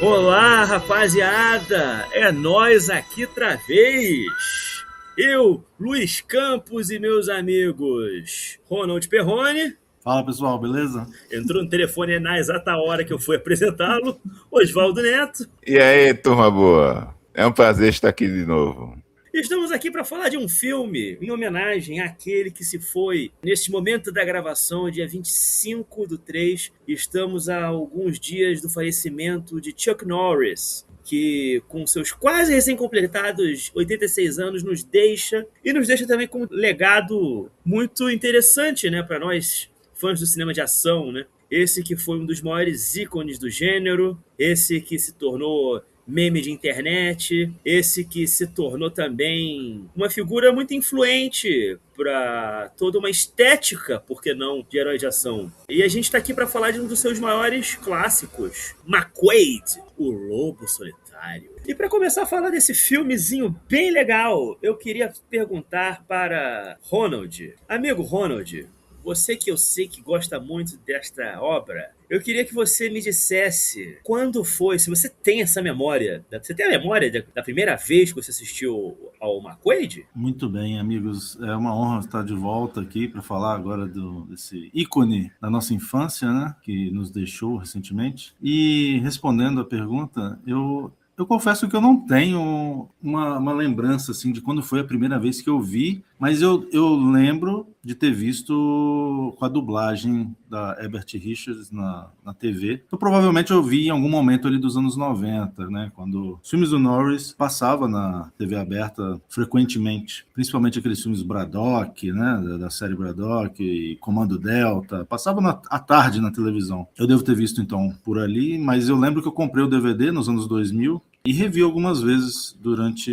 Olá, rapaziada! É nós aqui outra vez! Eu, Luiz Campos e meus amigos Ronald Perrone. Fala pessoal, beleza? Entrou no telefone na exata hora que eu fui apresentá-lo, Oswaldo Neto. E aí, turma boa? É um prazer estar aqui de novo. Estamos aqui para falar de um filme em homenagem àquele que se foi neste momento da gravação, dia 25/3. Estamos a alguns dias do falecimento de Chuck Norris, que com seus quase recém-completados 86 anos nos deixa, e nos deixa também com um legado muito interessante, né, para nós fãs do cinema de ação, né? Esse que foi um dos maiores ícones do gênero, esse que se tornou meme de internet, esse que se tornou também uma figura muito influente para toda uma estética, por que não, de herói de ação. E a gente está aqui para falar de um dos seus maiores clássicos, McQuaid, o Lobo Solitário. E para começar a falar desse filmezinho bem legal, eu queria perguntar para Ronald. Amigo Ronald, você que eu sei que gosta muito desta obra, eu queria que você me dissesse quando foi, se você tem essa memória, você tem a memória da primeira vez que você assistiu ao McQuaid? Muito bem, amigos. É uma honra estar de volta aqui para falar agora desse ícone da nossa infância, né, que nos deixou recentemente. E respondendo a pergunta, eu confesso que eu não tenho uma lembrança assim de quando foi a primeira vez que eu vi, mas eu lembro de ter visto com a dublagem da Herbert Richards na TV. Então, provavelmente eu vi em algum momento ali dos anos 90, né, quando os filmes do Norris passavam na TV aberta frequentemente, principalmente aqueles filmes Braddock, né, da série Braddock e Comando Delta, passavam à tarde na televisão. Eu devo ter visto então por ali, mas eu lembro que eu comprei o DVD nos anos 2000 e revi algumas vezes durante,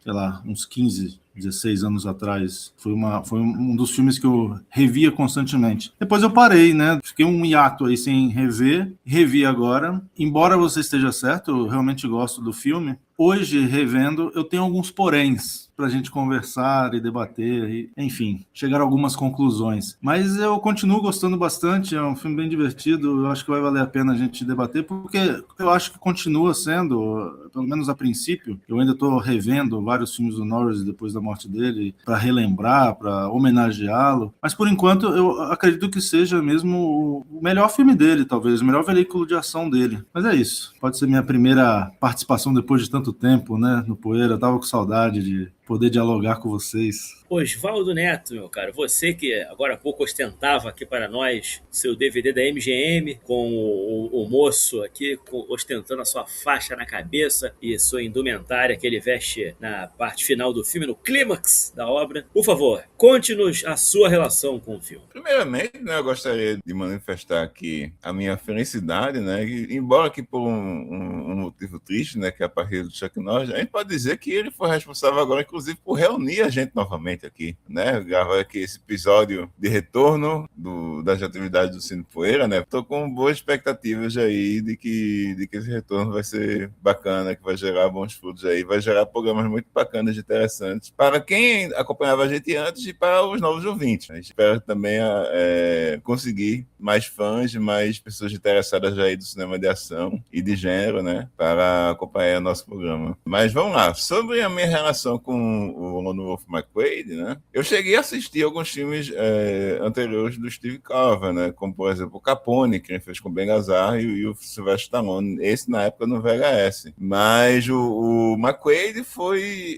sei lá, uns 15, 16 anos atrás. Foi um dos filmes que eu revia constantemente. Depois eu parei, né? Fiquei um hiato aí sem rever. Revi agora. Embora você esteja certo, eu realmente gosto do filme. Hoje, revendo, eu tenho alguns poréns para a gente conversar e debater, e, enfim, chegar a algumas conclusões. Mas eu continuo gostando bastante, é um filme bem divertido, eu acho que vai valer a pena a gente debater, porque eu acho que continua sendo, pelo menos a princípio, eu ainda estou revendo vários filmes do Norris depois da morte dele, para relembrar, para homenageá-lo, mas por enquanto eu acredito que seja mesmo o melhor filme dele, talvez, o melhor veículo de ação dele. Mas é isso, pode ser minha primeira participação depois de tanto tempo, né, no Poeira, eu tava com saudade de poder dialogar com vocês. Oswaldo Neto, meu caro, você que agora há pouco ostentava aqui para nós seu DVD da MGM, com o moço aqui ostentando a sua faixa na cabeça e sua indumentária que ele veste na parte final do filme, no clímax da obra. Por favor, conte-nos a sua relação com o filme. Primeiramente, né, eu gostaria de manifestar aqui a minha felicidade, né, embora que por um motivo triste, né, que é a partida do Chuck Norris, a gente pode dizer que ele foi responsável agora, inclusive, por reunir a gente novamente aqui, né, gravar aqui esse episódio de retorno das atividades do Cine Poeira, né, tô com boas expectativas aí de que esse retorno vai ser bacana, que vai gerar bons frutos aí, vai gerar programas muito bacanas e interessantes para quem acompanhava a gente antes e para os novos ouvintes. A gente espera também conseguir mais fãs, mais pessoas interessadas aí do cinema de ação e de gênero, né, para acompanhar o nosso programa. Mas vamos lá, sobre a minha relação com o Lone Wolf McQuaid, né, eu cheguei a assistir alguns filmes anteriores do Steve Carver, né, como por exemplo o Capone, que ele fez com o Ben Gazzara e o Sylvester Stallone, esse na época no VHS. Mas o McQuaid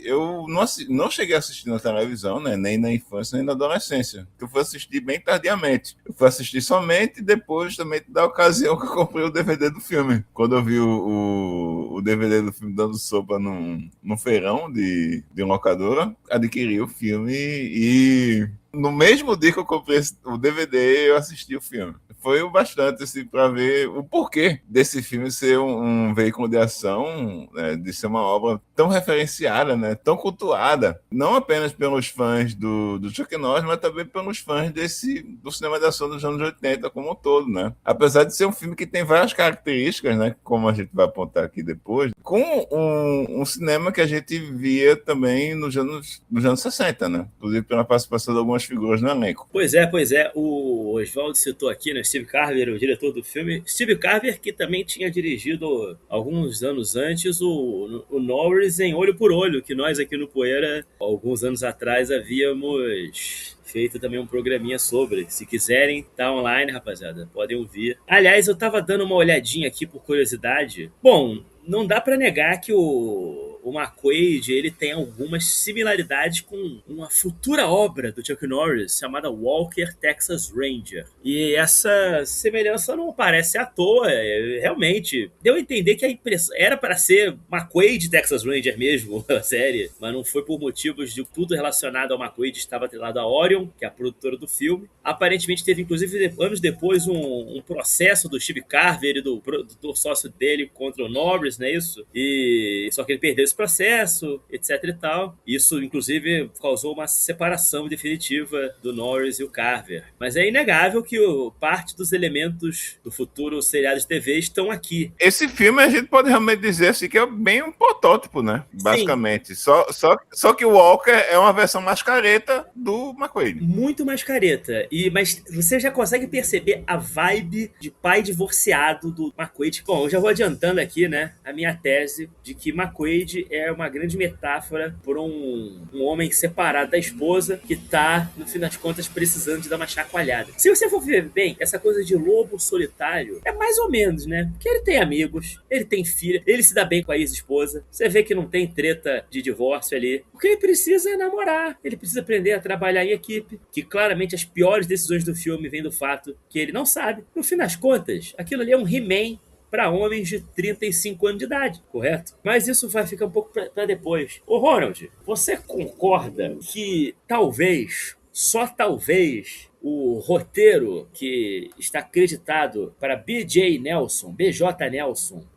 eu não cheguei a assistir na televisão, né, nem na infância nem na adolescência. Eu fui assistir bem tardiamente. Eu fui assistir somente depois também da ocasião que eu comprei o DVD do filme. Quando eu vi o DVD do filme dando sopa num feirão de uma locadora, adquiri o filme e no mesmo dia que eu comprei o DVD, eu assisti o filme. Foi o bastante assim, para ver o porquê desse filme ser um veículo de ação, né, de ser uma obra tão referenciada, né, tão cultuada, não apenas pelos fãs do Chuck Norris, mas também pelos fãs do cinema de ação dos anos 80 como um todo, né? Apesar de ser um filme que tem várias características, né, como a gente vai apontar aqui depois, com um cinema que a gente via também nos anos 60, né? Inclusive pela participação de algumas figuras no elenco. Pois é, o Oswaldo citou aqui, né, Steve Carver, o diretor do filme. Steve Carver, que também tinha dirigido alguns anos antes o Norris em Olho por Olho, que nós aqui no Poeira, alguns anos atrás, havíamos feito também um programinha sobre. Se quiserem, tá online, rapaziada. Podem ouvir. Aliás, eu tava dando uma olhadinha aqui por curiosidade. Bom, não dá pra negar que o McQuaid, ele tem algumas similaridades com uma futura obra do Chuck Norris chamada Walker, Texas Ranger. E essa semelhança não parece à toa. Realmente, deu a entender que a impressão era para ser McQuaid, Texas Ranger mesmo, a série, mas não foi por motivos de tudo relacionado ao McQuaid, estava atrelado a Orion, que é a produtora do filme. Aparentemente teve, inclusive, anos depois, um processo do Steve Carver e do produtor sócio dele contra o Norris, não é isso? Só que ele perdeu esse processo, etc e tal. Isso, inclusive, causou uma separação definitiva do Norris e o Carver. Mas é inegável que parte dos elementos do futuro seriado de TV estão aqui. Esse filme a gente pode realmente dizer assim que é bem um protótipo, né? Basicamente. Só que o Walker é uma versão mais careta do McQuaid. Muito mais careta. Mas você já consegue perceber a vibe de pai divorciado do McQuaid. Bom, eu já vou adiantando aqui, né, a minha tese de que McQuaid é uma grande metáfora por um homem separado da esposa que tá, no fim das contas, precisando de dar uma chacoalhada. Se você for ver bem, essa coisa de lobo solitário é mais ou menos, né? Porque ele tem amigos, ele tem filha, ele se dá bem com a ex-esposa. Você vê que não tem treta de divórcio ali. O que ele precisa é namorar. Ele precisa aprender a trabalhar em equipe, que claramente as piores decisões do filme vêm do fato que ele não sabe. No fim das contas, aquilo ali é um He-Man para homens de 35 anos de idade, correto? Mas isso vai ficar um pouco para depois. Ô Ronald, você concorda que talvez, só talvez, o roteiro que está acreditado para BJ Nelson,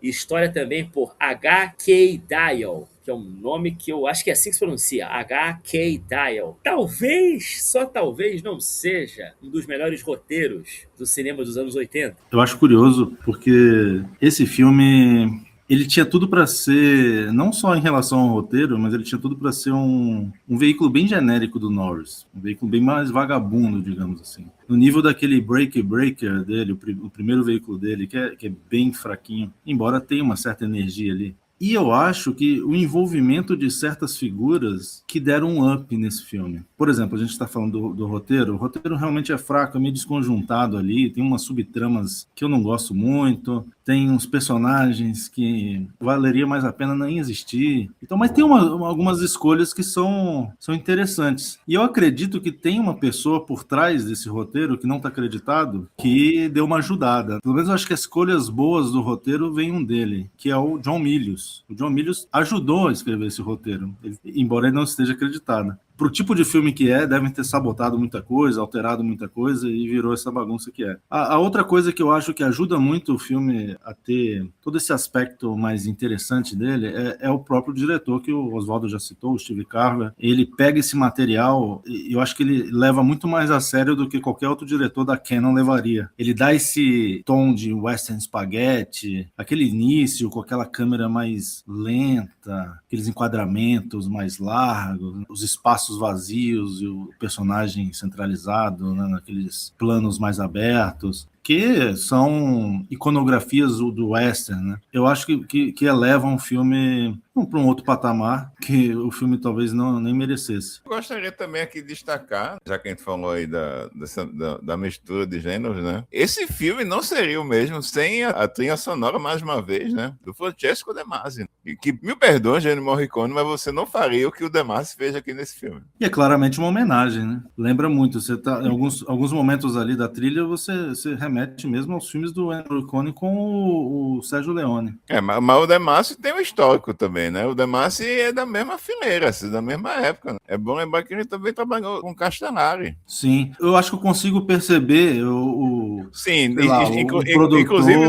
e história também por H.K. Dial, que é um nome que eu acho que é assim que se pronuncia, H.K. Dial. Talvez, só talvez, não seja um dos melhores roteiros do cinema dos anos 80. Eu acho curioso porque esse filme, ele tinha tudo para ser, não só em relação ao roteiro, mas ele tinha tudo para ser um veículo bem genérico do Norris, um veículo bem mais vagabundo, digamos assim. No nível daquele Breaker dele, o primeiro veículo dele, que é bem fraquinho, embora tenha uma certa energia ali. E eu acho que o envolvimento de certas figuras que deram um up nesse filme. Por exemplo, a gente está falando do roteiro. O roteiro realmente é fraco, é meio desconjuntado ali. Tem umas subtramas que eu não gosto muito. Tem uns personagens que valeria mais a pena nem existir. Então, mas tem algumas escolhas que são interessantes. E eu acredito que tem uma pessoa por trás desse roteiro que não está acreditado, que deu uma ajudada. Pelo menos eu acho que as escolhas boas do roteiro vêm dele, que é o John Milius. O John Milius ajudou a escrever esse roteiro, embora ele não esteja acreditado. Pro tipo de filme que devem ter sabotado muita coisa, alterado muita coisa e virou essa bagunça que é. A outra coisa que eu acho que ajuda muito o filme a ter todo esse aspecto mais interessante dele é o próprio diretor, que o Oswaldo já citou, o Steve Carver. Ele pega esse material e eu acho que ele leva muito mais a sério do que qualquer outro diretor da Canon levaria. Ele dá esse tom de western spaghetti, aquele início com aquela câmera mais lenta, aqueles enquadramentos mais largos, os espaços vazios e o personagem centralizado, né, naqueles planos mais abertos, que são iconografias do western, né? Eu acho que elevam o filme para um outro patamar que o filme talvez nem merecesse. Eu gostaria também aqui de destacar, já que a gente falou aí da mistura de gêneros, né? Esse filme não seria o mesmo sem a trilha sonora, mais uma vez, né? Do Francesco De Masi. E que, me perdoe, Ennio Morricone, mas você não faria o que o De Masi fez aqui nesse filme. E é claramente uma homenagem, né? Lembra muito. Você tá, em alguns momentos ali da trilha, você remete mesmo aos filmes do Ennio Morricone com o Sérgio Leone. Mas o De Masi tem um histórico também, né? O De Masi é da mesma fileira, da mesma época. Né? É bom lembrar que ele também trabalhou com Castanari. Sim, eu acho que eu consigo perceber Sim, o produtor... inclusive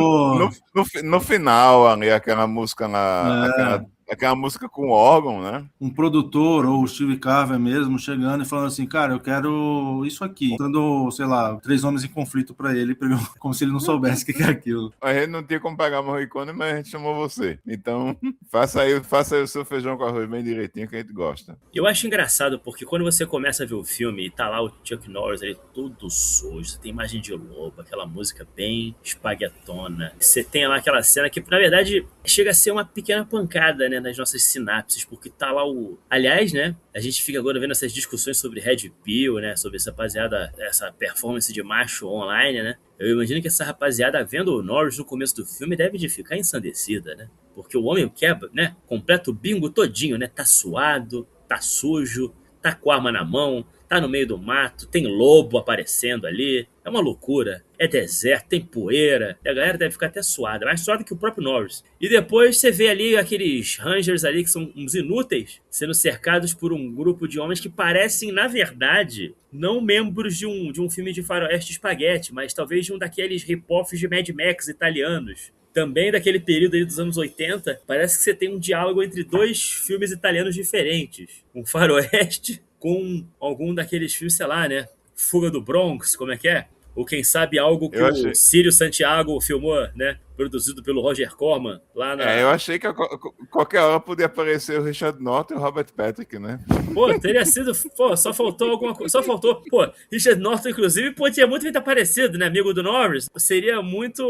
no final, ali, aquela música lá, aquela música com órgão, né? Um produtor ou o Steve Carver mesmo chegando e falando assim, cara, eu quero isso aqui. Dando, sei lá, 3 homens em conflito pra ele, como se ele não soubesse o que é aquilo. A gente não tinha como pagar Morricone, mas a gente chamou você. Então, faça aí o seu feijão com arroz bem direitinho que a gente gosta. Eu acho engraçado porque quando você começa a ver o filme e tá lá o Chuck Norris ali todo sujo, você tem imagem de lobo, aquela música bem espaguetona. Você tem lá aquela cena que, na verdade, chega a ser uma pequena pancada, né, nas nossas sinapses, porque tá lá o... Aliás, né, a gente fica agora vendo essas discussões sobre Red Pill, né, sobre essa rapaziada, essa performance de macho online, né. Eu imagino que essa rapaziada vendo o Norris no começo do filme deve de ficar ensandecida, né? Porque o homem quebra, né? Completa o bingo todinho, né? Tá suado, tá sujo, tá com a arma na mão, tá no meio do mato, tem lobo aparecendo ali. É uma loucura. É deserto, tem poeira. E a galera deve ficar até suada, mais suada que o próprio Norris. E depois você vê ali aqueles Rangers ali, que são uns inúteis, sendo cercados por um grupo de homens que parecem, na verdade, não membros de um filme de faroeste espaguete, mas talvez de um daqueles rip-offs de Mad Max italianos. Também daquele período aí dos anos 80, parece que você tem um diálogo entre 2 filmes italianos diferentes. Um faroeste com algum daqueles filmes, sei lá, né? Fuga do Bronx, como é que é? Ou quem sabe algo que o Círio Santiago filmou, né? Produzido pelo Roger Corman, lá na... eu achei que qualquer hora podia aparecer o Richard Norton e o Robert Patrick, né? Pô, teria sido... Pô, só faltou alguma coisa. Só faltou... Pô, Richard Norton, inclusive, podia muito bem ter aparecido, né? Amigo do Norris. Seria muito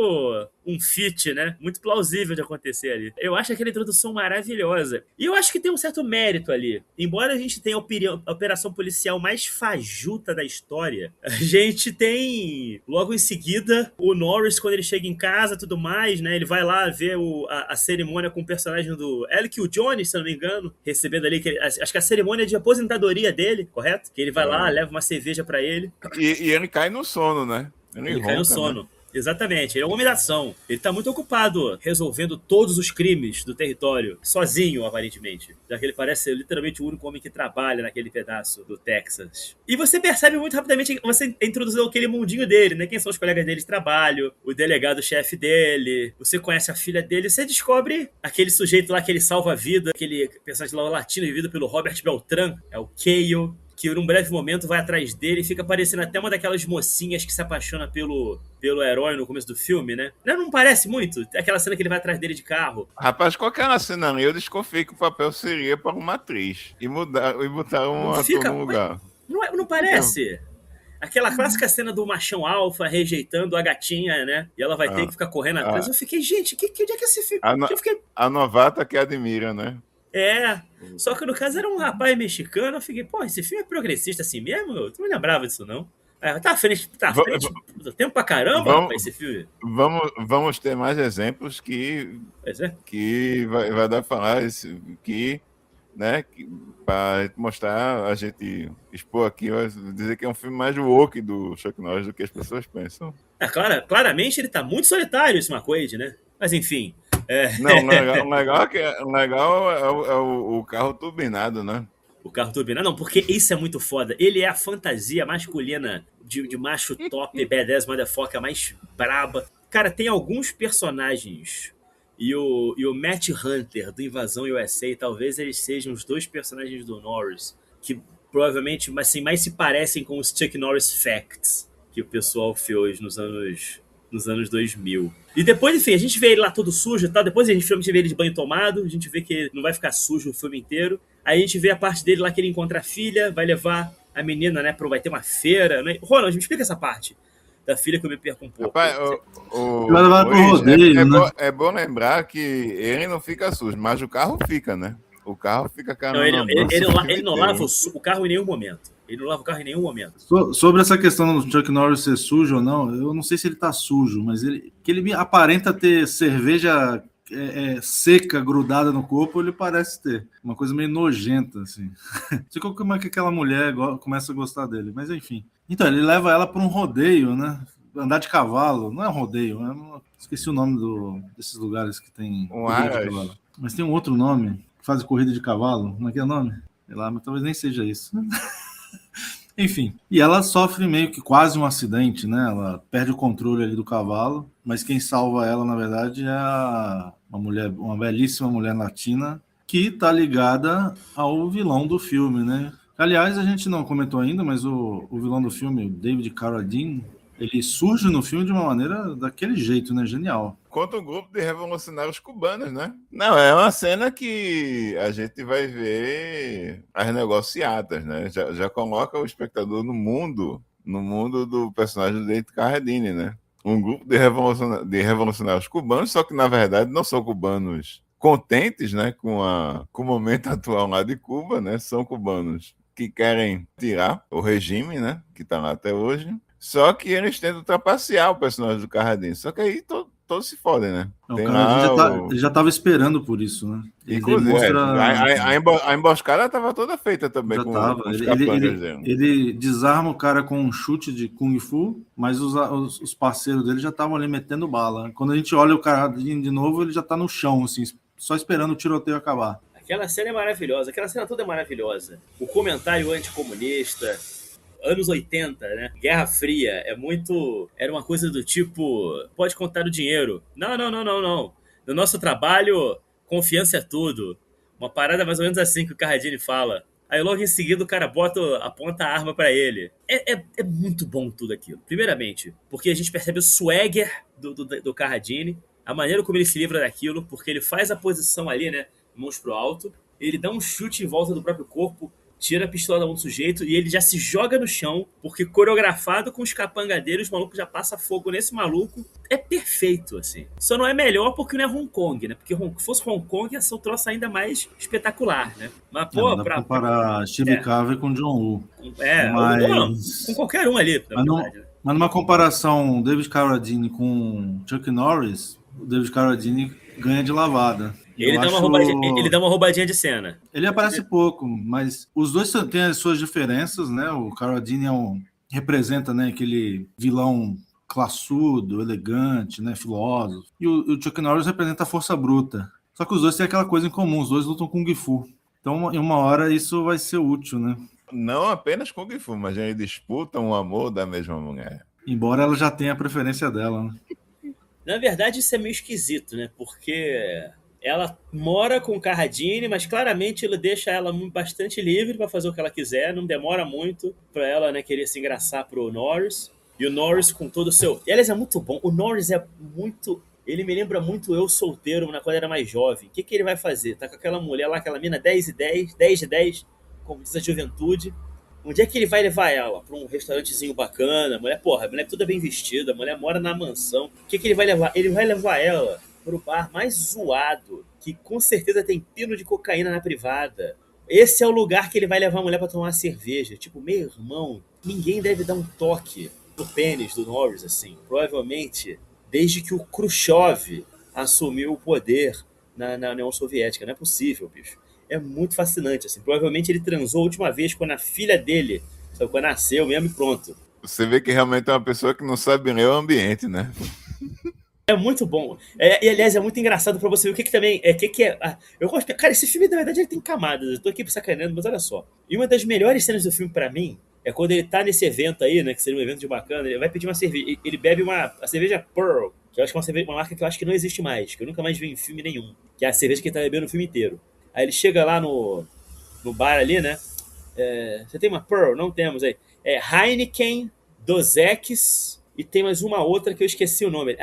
um feat, né? Muito plausível de acontecer ali. Eu acho aquela introdução maravilhosa. E eu acho que tem um certo mérito ali. Embora a gente tenha a operação policial mais fajuta da história, a gente tem, logo em seguida, o Norris, quando ele chega em casa e tudo mais, né? Ele vai lá ver a cerimônia com o personagem do Alec o Jones, se não me engano, recebendo ali, acho que a cerimônia de aposentadoria dele, correto? Que ele vai lá, leva uma cerveja pra ele. E ele cai no sono, né? Ele cai no sono. Né? Exatamente, ele é um homem da ação. Ele tá muito ocupado resolvendo todos os crimes do território, sozinho, aparentemente. Já que ele parece ser literalmente o único homem que trabalha naquele pedaço do Texas. E você percebe muito rapidamente que você introduziu aquele mundinho dele, né? Quem são os colegas dele de trabalho, o delegado-chefe dele, você conhece a filha dele, você descobre aquele sujeito lá que ele salva a vida, aquele personagem lá latino vivido pelo Robert Beltran, é o Cale, que num breve momento vai atrás dele e fica parecendo até uma daquelas mocinhas que se apaixona pelo herói no começo do filme, né? Não parece muito? Aquela cena que ele vai atrás dele de carro. Rapaz, qualquer cena ali, eu desconfiei que o papel seria para uma atriz. E botar um ator no lugar. Não parece? Aquela clássica cena do machão alfa rejeitando a gatinha, né? E ela vai ter que ficar correndo atrás. Eu fiquei, gente, onde é que esse filme... A novata que admira, né? Só que no caso era um rapaz mexicano. Eu fiquei, pô, esse filme é progressista assim mesmo? Eu não me lembrava disso, não. Tá à frente, tempo pra caramba pra esse filme. Vamos ter mais exemplos que vai dar pra falar que, né, para mostrar, a gente expor aqui, dizer que é um filme mais woke do Chuck Norris do que as pessoas pensam. Claramente ele tá muito solitário, esse McQuaid, né? Mas enfim... Não, o legal é o carro turbinado, né? O carro turbinado, não, porque isso é muito foda. Ele é a fantasia masculina de macho top, badass, motherfucker, mais braba. Cara, tem alguns personagens, e o Matt Hunter, do Invasão USA, talvez eles sejam os 2 personagens do Norris, que provavelmente assim, mais se parecem com os Chuck Norris Facts, que o pessoal fez nos anos 2000. E depois, enfim, a gente vê ele lá todo sujo e tal. Depois a gente vê ele de banho tomado. A gente vê que ele não vai ficar sujo o filme inteiro. Aí a gente vê a parte dele lá que ele encontra a filha, vai levar a menina, né, vai ter uma feira, né? Ronald, me explica essa parte da filha que eu me perco um pouco. Rapaz, é bom lembrar que ele não fica sujo, mas o carro fica, né? O carro fica ele não lava o carro em nenhum momento. Ele não lava o carro em nenhum momento. Sobre essa questão do Chuck Norris ser sujo ou não, eu não sei se ele tá sujo, mas que ele aparenta ter cerveja seca, grudada no corpo, ele parece ter. Uma coisa meio nojenta, assim. Não sei como é que aquela mulher começa a gostar dele, mas enfim. Então, ele leva ela para um rodeio, né? Andar de cavalo. Não é um rodeio, esqueci o nome desses lugares que tem corrida de cavalo. Mas tem um outro nome, que faz corrida de cavalo. Como é que é o nome? Sei lá, mas talvez nem seja isso. Enfim, e ela sofre meio que quase um acidente, né? Ela perde o controle ali do cavalo, mas quem salva ela, na verdade, é uma belíssima mulher latina, que está ligada ao vilão do filme, né? Aliás, a gente não comentou ainda, mas o vilão do filme, o David Carradine, ele surge no filme de uma maneira daquele jeito, né? Genial. Contra um grupo de revolucionários cubanos, né? Não, é uma cena que a gente vai ver as negociatas, né? Já coloca o espectador no mundo do personagem do David Carradine, né? Um grupo de revolucionários cubanos, só que na verdade não são cubanos contentes, né, com o momento atual lá de Cuba, né? São cubanos que querem tirar o regime, né, que está lá até hoje. Só que eles tentam trapacear o personagem do Carradine. Só que aí todos se fodem, né? O Tem Carradine lá ele já estava esperando por isso, né? Ele Inclusive, demonstra... a emboscada estava toda feita também Já com estava. os capangas dele. Ele desarma o cara com um chute de Kung Fu, mas os parceiros dele já estavam ali metendo bala. Quando a gente olha o Carradine de novo, ele já está no chão, assim, só esperando o tiroteio acabar. Aquela cena é maravilhosa, aquela cena toda é maravilhosa. O comentário anticomunista, anos 80, né? Guerra Fria, era uma coisa do tipo, pode contar o dinheiro. Não. No nosso trabalho, confiança é tudo. Uma parada mais ou menos assim que o Carradine fala. Aí logo em seguida o cara aponta a arma pra ele. É muito bom tudo aquilo. Primeiramente, porque a gente percebe o swagger do Carradine, a maneira como ele se livra daquilo, porque ele faz a posição ali, né? Mãos pro alto, ele dá um chute em volta do próprio corpo, tira a pistola da mão do sujeito e ele já se joga no chão, porque coreografado com os capangadeiros, os malucos já passa fogo nesse maluco. É perfeito, assim. Só não é melhor porque não é Hong Kong, né? Porque se fosse Hong Kong, ia ser um troço ainda mais espetacular, né? Mas, pô, dá pra comparar Steve Carver com John Woo. Com qualquer um ali, na verdade. Mas numa comparação David Carradine com Chuck Norris, o David Carradine ganha de lavada. Ele dá uma roubadinha de cena. Ele aparece pouco, mas os dois têm as suas diferenças, né? O Carradine representa, né, aquele vilão classudo, elegante, né, filósofo. E o Chuck Norris representa a força bruta. Só que os dois têm aquela coisa em comum, os dois lutam Kung Fu. Então, em uma hora, isso vai ser útil, né? Não apenas Kung Fu, mas eles disputam o amor da mesma mulher. Embora ela já tenha a preferência dela, né? Na verdade, isso é meio esquisito, né? Porque ela mora com o Carradine, mas claramente ele deixa ela bastante livre para fazer o que ela quiser, não demora muito para ela, né, querer se engraçar pro Norris. E o Norris com todo o seu... E, aliás, é muito bom. O Norris é muito... Ele me lembra muito eu solteiro, quando era mais jovem. O que ele vai fazer? Tá com aquela mulher lá, aquela mina 10 de 10, como diz a juventude. Onde é que ele vai levar ela? Pra um restaurantezinho bacana? A mulher toda bem vestida, a mulher mora na mansão. O que ele vai levar? Ele vai levar ela pro bar mais zoado, que com certeza tem pino de cocaína na privada. Esse é o lugar que ele vai levar a mulher pra tomar uma cerveja. Tipo, meu irmão, ninguém deve dar um toque no pênis do Norris, assim. Provavelmente, desde que o Khrushchev assumiu o poder na União Soviética. Não é possível, bicho. É muito fascinante, assim. Provavelmente ele transou a última vez quando a filha dele, sabe, quando nasceu mesmo e pronto. Você vê que realmente é uma pessoa que não sabe ler o ambiente, né? É muito bom. E, aliás, é muito engraçado pra você ver o que também... eu gosto... Cara, esse filme, na verdade, ele tem camadas. Eu tô aqui sacaneando, mas olha só. E uma das melhores cenas do filme, pra mim, é quando ele tá nesse evento aí, né? Que seria um evento de bacana. Ele vai pedir uma cerveja. Ele bebe a cerveja Pearl, que eu acho que é uma marca que eu acho que não existe mais, que eu nunca mais vi em filme nenhum. Que é a cerveja que ele tá bebendo o filme inteiro. Aí ele chega lá no bar ali, né? Você tem uma Pearl? Não temos aí. Heineken, Dos Equis, e tem mais uma outra que eu esqueci o nome.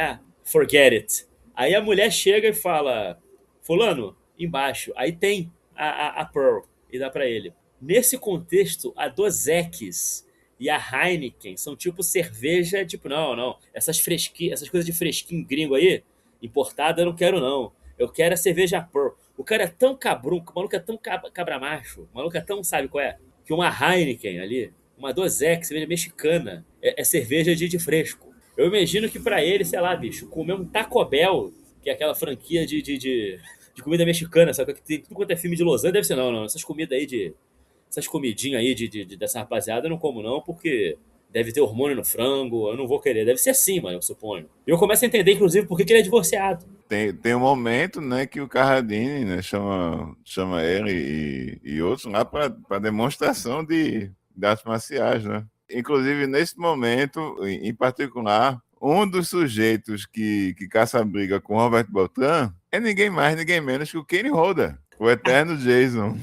Forget It. Aí a mulher chega e fala, fulano, embaixo. Aí tem a Pearl e dá pra ele. Nesse contexto, a Dos Equis e a Heineken são tipo cerveja, tipo, não. Essas coisas de fresquinho gringo aí, importada, eu não quero não. Eu quero a cerveja Pearl. O cara é tão cabrunco, o maluco é tão cabra macho, o maluco é tão, sabe qual é? Que uma Heineken ali, uma Dos Equis, cerveja mexicana, é cerveja de fresco. Eu imagino que pra ele, sei lá, bicho, comer um Taco Bell, que é aquela franquia de comida mexicana, sabe? Que tem tudo quanto é filme de Los Angeles, deve ser não. Essas comidas aí essas comidinhas aí dessa rapaziada eu não como não, porque deve ter hormônio no frango, eu não vou querer. Deve ser assim, mano, eu suponho. E eu começo a entender, inclusive, por que ele é divorciado. Tem um momento, né, que o Carradine, né, chama ele e outros lá para demonstração de artes marciais, né? Inclusive, nesse momento, em particular, um dos sujeitos que caça a briga com Robert Beltran é ninguém mais, ninguém menos que o Kenny Holder. O eterno Jason.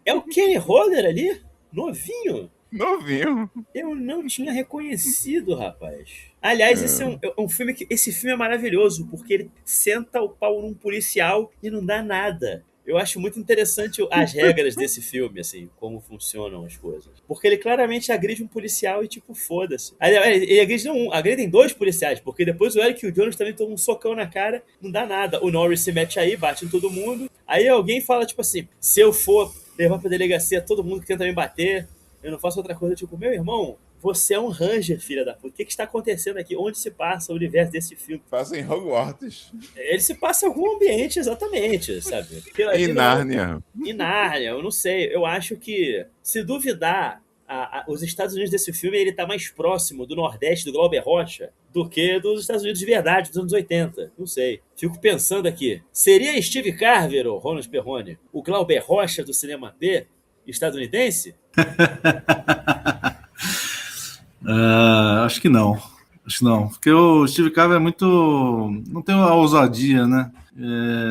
É o Kenny Hodder ali? Novinho? Novinho. Eu não tinha reconhecido, rapaz. Aliás, esse é um filme que. Esse filme é maravilhoso, porque ele senta o pau num policial e não dá nada. Eu acho muito interessante as regras desse filme, assim, como funcionam as coisas. Porque ele claramente agride um policial e, tipo, foda-se. Ele agride não um, agridem dois policiais, porque depois o Eric e o Jonas também tomam um socão na cara, não dá nada. O Norris se mete aí, bate em todo mundo. Aí alguém fala, tipo assim, se eu for levar pra delegacia todo mundo que tenta me bater, eu não faço outra coisa, tipo, meu irmão, você é um Ranger, filha da puta. O que está acontecendo aqui? Onde se passa o universo desse filme? Passa em Hogwarts. Ele se passa em algum ambiente, exatamente, sabe? Aquilo Em ali não é Nárnia. em Nárnia, eu não sei. Eu acho que, se duvidar, os Estados Unidos desse filme, ele tá mais próximo do Nordeste, do Glauber Rocha, do que dos Estados Unidos de verdade, dos anos 80. Não sei. Fico pensando aqui. Seria Steve Carver, ou Ronald Perrone, o Glauber Rocha do cinema B estadunidense? Acho que não. Acho que não. Porque o Steve Carell é muito. Não tem a ousadia, né?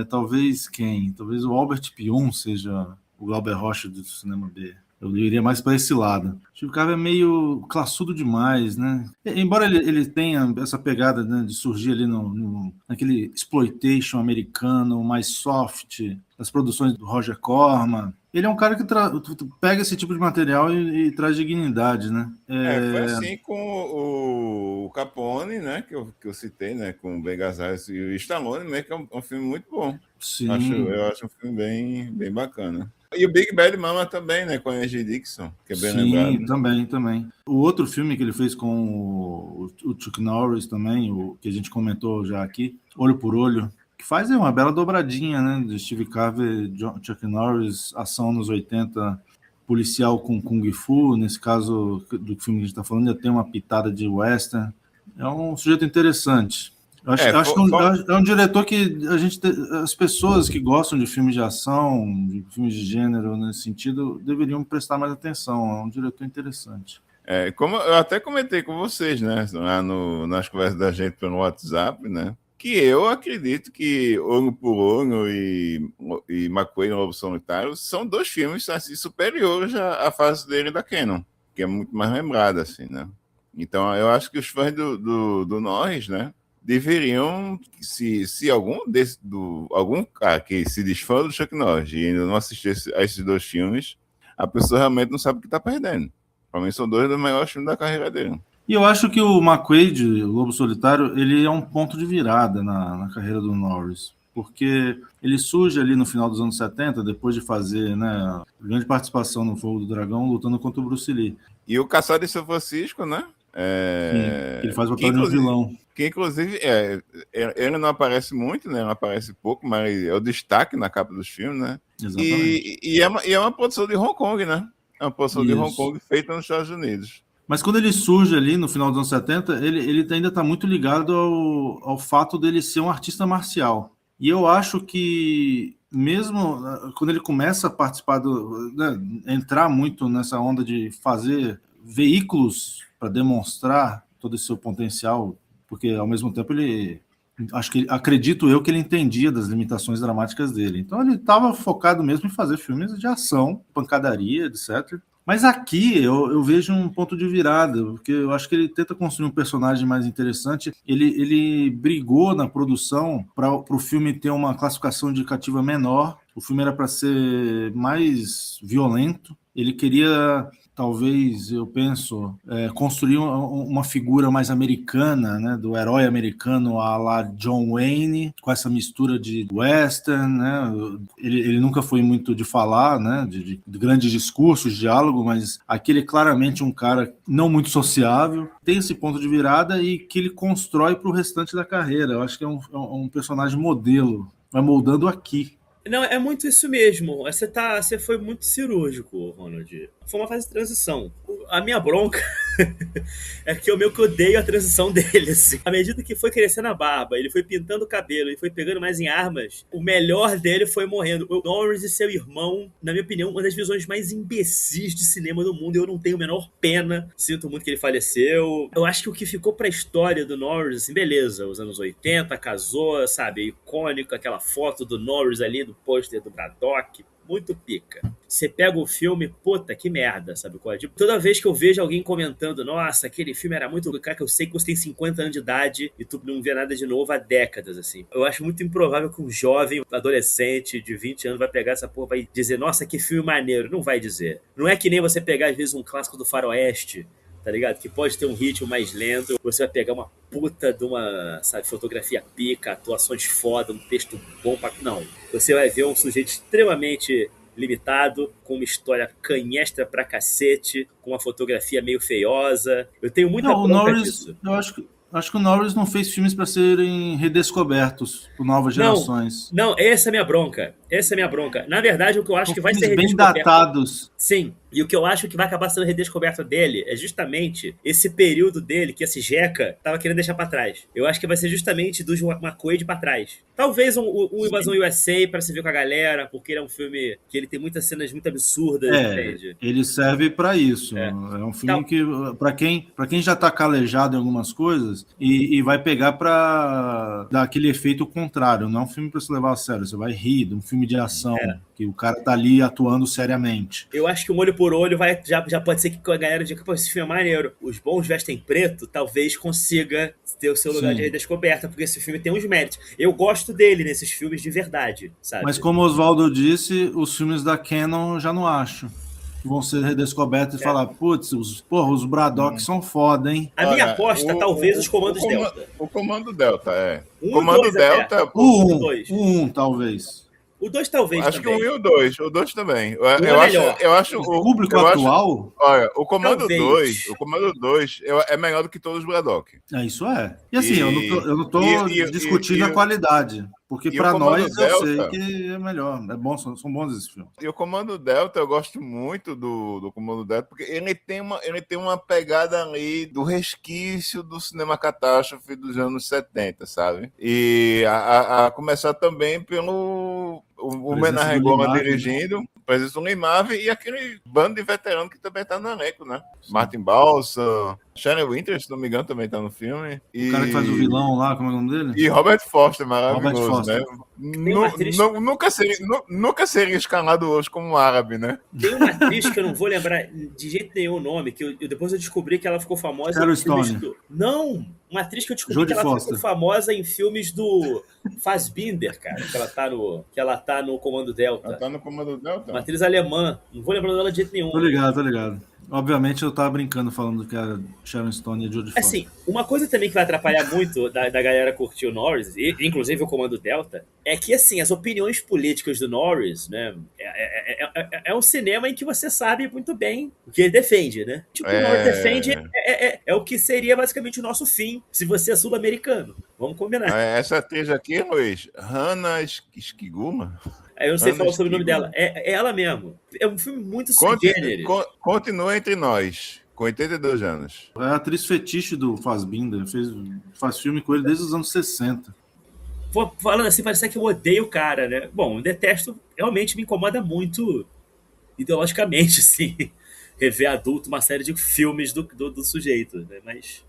Talvez quem? Talvez o Albert Pion seja o Glauber Rocha do cinema B. Eu iria mais para esse lado. O Steve Carell é meio classudo demais, né? Embora ele tenha essa pegada, né, de surgir ali naquele exploitation americano mais soft, das produções do Roger Corman. Ele é um cara que pega esse tipo de material e traz dignidade, né? Foi assim com o Capone, né? Que eu citei, né? Com o Ben Gazzara e o Stallone, né, que é um filme muito bom. Sim. Eu acho um filme bem, bem bacana. E o Big Bad Mama também, né? Com a Angie Dixon, que é bem lembrado. Sim, também. O outro filme que ele fez com o Chuck Norris também, o que a gente comentou já aqui, Olho por Olho, que faz uma bela dobradinha, né? De Steve Carell, Chuck Norris, ação nos 80, policial com Kung Fu. Nesse caso do filme que a gente está falando, já tem uma pitada de western. É um sujeito interessante. Eu acho que é um diretor que as pessoas que gostam de filmes de ação, de filmes de gênero nesse sentido, deveriam prestar mais atenção. É um diretor interessante. Como eu até comentei com vocês, né? Lá nas conversas da gente pelo WhatsApp, né? Que eu acredito que Olho por Olho e McQueen no Lobo Solitário são dois filmes assim, superiores à fase dele da Canon, que é muito mais lembrada, assim, né? Então, eu acho que os fãs do Norris, né, deveriam, se algum cara que se diz fã do Chuck Norris e ainda não assistiu a esses dois filmes, a pessoa realmente não sabe o que está perdendo. Para mim, são dois dos melhores filmes da carreira dele. E eu acho que o McQuaid, o Lobo Solitário, ele é um ponto de virada na carreira do Norris. Porque ele surge ali no final dos anos 70, depois de fazer, né, grande participação no Fogo do Dragão, lutando contra o Bruce Lee. E o Caçado de São Francisco, né? Sim, ele faz o papel de um vilão. Que inclusive ele não aparece muito, né? Não aparece pouco, mas é o destaque na capa dos filmes, né? Exatamente. E é uma produção de Hong Kong, né? É uma produção de Hong Kong feita nos Estados Unidos. Mas quando ele surge ali no final dos anos 70, ele ainda está muito ligado ao fato dele ser um artista marcial. E eu acho que, mesmo quando ele começa a participar, entrar muito nessa onda de fazer veículos para demonstrar todo esse seu potencial, porque ao mesmo tempo acredito eu que ele entendia das limitações dramáticas dele. Então ele estava focado mesmo em fazer filmes de ação, pancadaria, etc. Mas aqui eu vejo um ponto de virada, porque eu acho que ele tenta construir um personagem mais interessante. Ele brigou na produção para o filme ter uma classificação indicativa menor. O filme era para ser mais violento. Ele queria, talvez, eu penso, construir uma figura mais americana, né, do herói americano à la John Wayne, com essa mistura de western, né? Ele nunca foi muito de falar, né, de grandes discursos, de diálogo, mas aqui ele é claramente um cara não muito sociável, tem esse ponto de virada e que ele constrói para o restante da carreira. Eu acho que é um personagem modelo, vai moldando aqui. Não, é muito isso mesmo. Você foi muito cirúrgico, Ronald. Foi uma fase de transição. A minha bronca É que eu meio que odeio a transição dele, assim. À medida que foi crescendo a barba, ele foi pintando o cabelo, ele foi pegando mais em armas, o melhor dele foi morrendo. O Norris e seu irmão, na minha opinião, uma das visões mais imbecis de cinema do mundo. Eu não tenho a menor pena. Sinto muito que ele faleceu. Eu acho que o que ficou pra história do Norris, assim, beleza, os anos 80, casou, sabe, icônico, aquela foto do Norris ali, do pôster do Braddock, muito pica. Você pega o filme, puta, que merda, sabe qual é? Tipo, toda vez que eu vejo alguém comentando, nossa, aquele filme era muito... Cara, que eu sei que você tem 50 anos de idade e tu não vê nada de novo há décadas, assim. Eu acho muito improvável que um jovem, adolescente de 20 anos vai pegar essa porra, vai dizer, nossa, que filme maneiro. Não vai dizer. Não é que nem você pegar, às vezes, um clássico do faroeste, tá ligado? Que pode ter um ritmo mais lento, você vai pegar uma puta de uma, sabe, fotografia pica, atuações foda, um texto bom pra... Não. Você vai ver um sujeito extremamente limitado, com uma história canhestra pra cacete, com uma fotografia meio feiosa. Eu tenho muita Não, o bronca Norris, disso. acho que o Norris não fez filmes para serem redescobertos por novas Não, gerações. não, essa é a minha bronca. Essa é a minha bronca. Na verdade, o que eu acho São que vai ser filmes bem redescoberto... datados. Sim, e o que eu acho que vai acabar sendo redescoberto dele é justamente esse período dele que esse Jeca tava querendo deixar pra trás. Eu acho que vai ser justamente do McQuaid pra trás. Talvez um Invasão USA pra se ver com a galera, porque ele é um filme que ele tem muitas cenas muito absurdas, entende? Ele serve para isso. É. É um filme Então, que, para quem já está calejado em algumas coisas, e vai pegar para dar aquele efeito contrário. Não é um filme para se levar a sério. Você vai rir de um filme de ação, que o cara tá ali atuando seriamente. eu acho que o olho por olho já pode ser que a galera diga que esse filme é maneiro. Os bons vestem preto, talvez consiga ter o seu lugar de redescoberta, porque esse filme tem uns méritos. Eu gosto dele nesses filmes de verdade, sabe? Mas como o Oswaldo disse, os filmes da Canon já não acho. Vão ser redescobertos e falar, putz, os Braddock são foda, hein? A minha aposta, talvez, os comandos Delta. O comando Delta, é. Um, Comando dois Delta. até. O 1, talvez. O 2 talvez Acho também. que o 1 e o 2. O 2 também. Eu acho o público atual. Olha, o Comando Talvez. 2, é melhor do que todos os Braddock. Isso é. E assim, eu não tô discutindo a qualidade. Porque e para o Comando nós eu sei Delta- que é melhor. É bom, são bons esses filmes. E o Comando Delta, eu gosto muito do Comando Delta, porque ele tem uma pegada ali do resquício do cinema catástrofe dos anos 70, sabe? E a começar também pelo o Menard Goma dirigindo, presença do Limave e aquele bando de veterano que também tá no elenco, né? Sim. Martin Balsa, Sharon Winter, se não me engano, também tá no filme. O cara que faz o vilão lá, como é o nome dele? E Robert Foster, maravilhoso, Robert Foster. né? Nunca seria escalado hoje como árabe, né? Tem uma atriz que eu não vou lembrar de jeito nenhum o nome, que depois eu descobri que ela ficou famosa Sharon Stone. Não! Uma atriz que eu descobri Jodie que ela Foster. ficou famosa em filmes do Fassbinder, cara. Que ela tá no Comando Delta. Ela tá no Comando Delta? Uma atriz alemã. Não vou lembrar dela de jeito nenhum. Tô ligado. Obviamente eu tava brincando falando que era Sharon Stone e Jodie Foster. Assim, uma coisa também que vai atrapalhar muito da galera curtir o Norris, e inclusive o Comando Delta, é que, assim, as opiniões políticas do Norris, né, é um cinema em que você sabe muito bem o que ele defende, né? Tipo, o Norris defende é o que seria basicamente o nosso fim, se você é sul-americano. Vamos combinar. Essa atriz aqui, Luiz, Hannah Skiguma? Eu não sei falar sobre o nome dela. É ela mesmo. É um filme muito subgênero. Continua entre nós, com 82 anos. É a atriz fetiche do Fassbinder. Faz filme com ele desde os anos 60. Falando assim, parece que eu odeio o cara, né? Bom, eu detesto, realmente me incomoda muito ideologicamente, assim, rever adulto uma série de filmes do sujeito, né? Mas...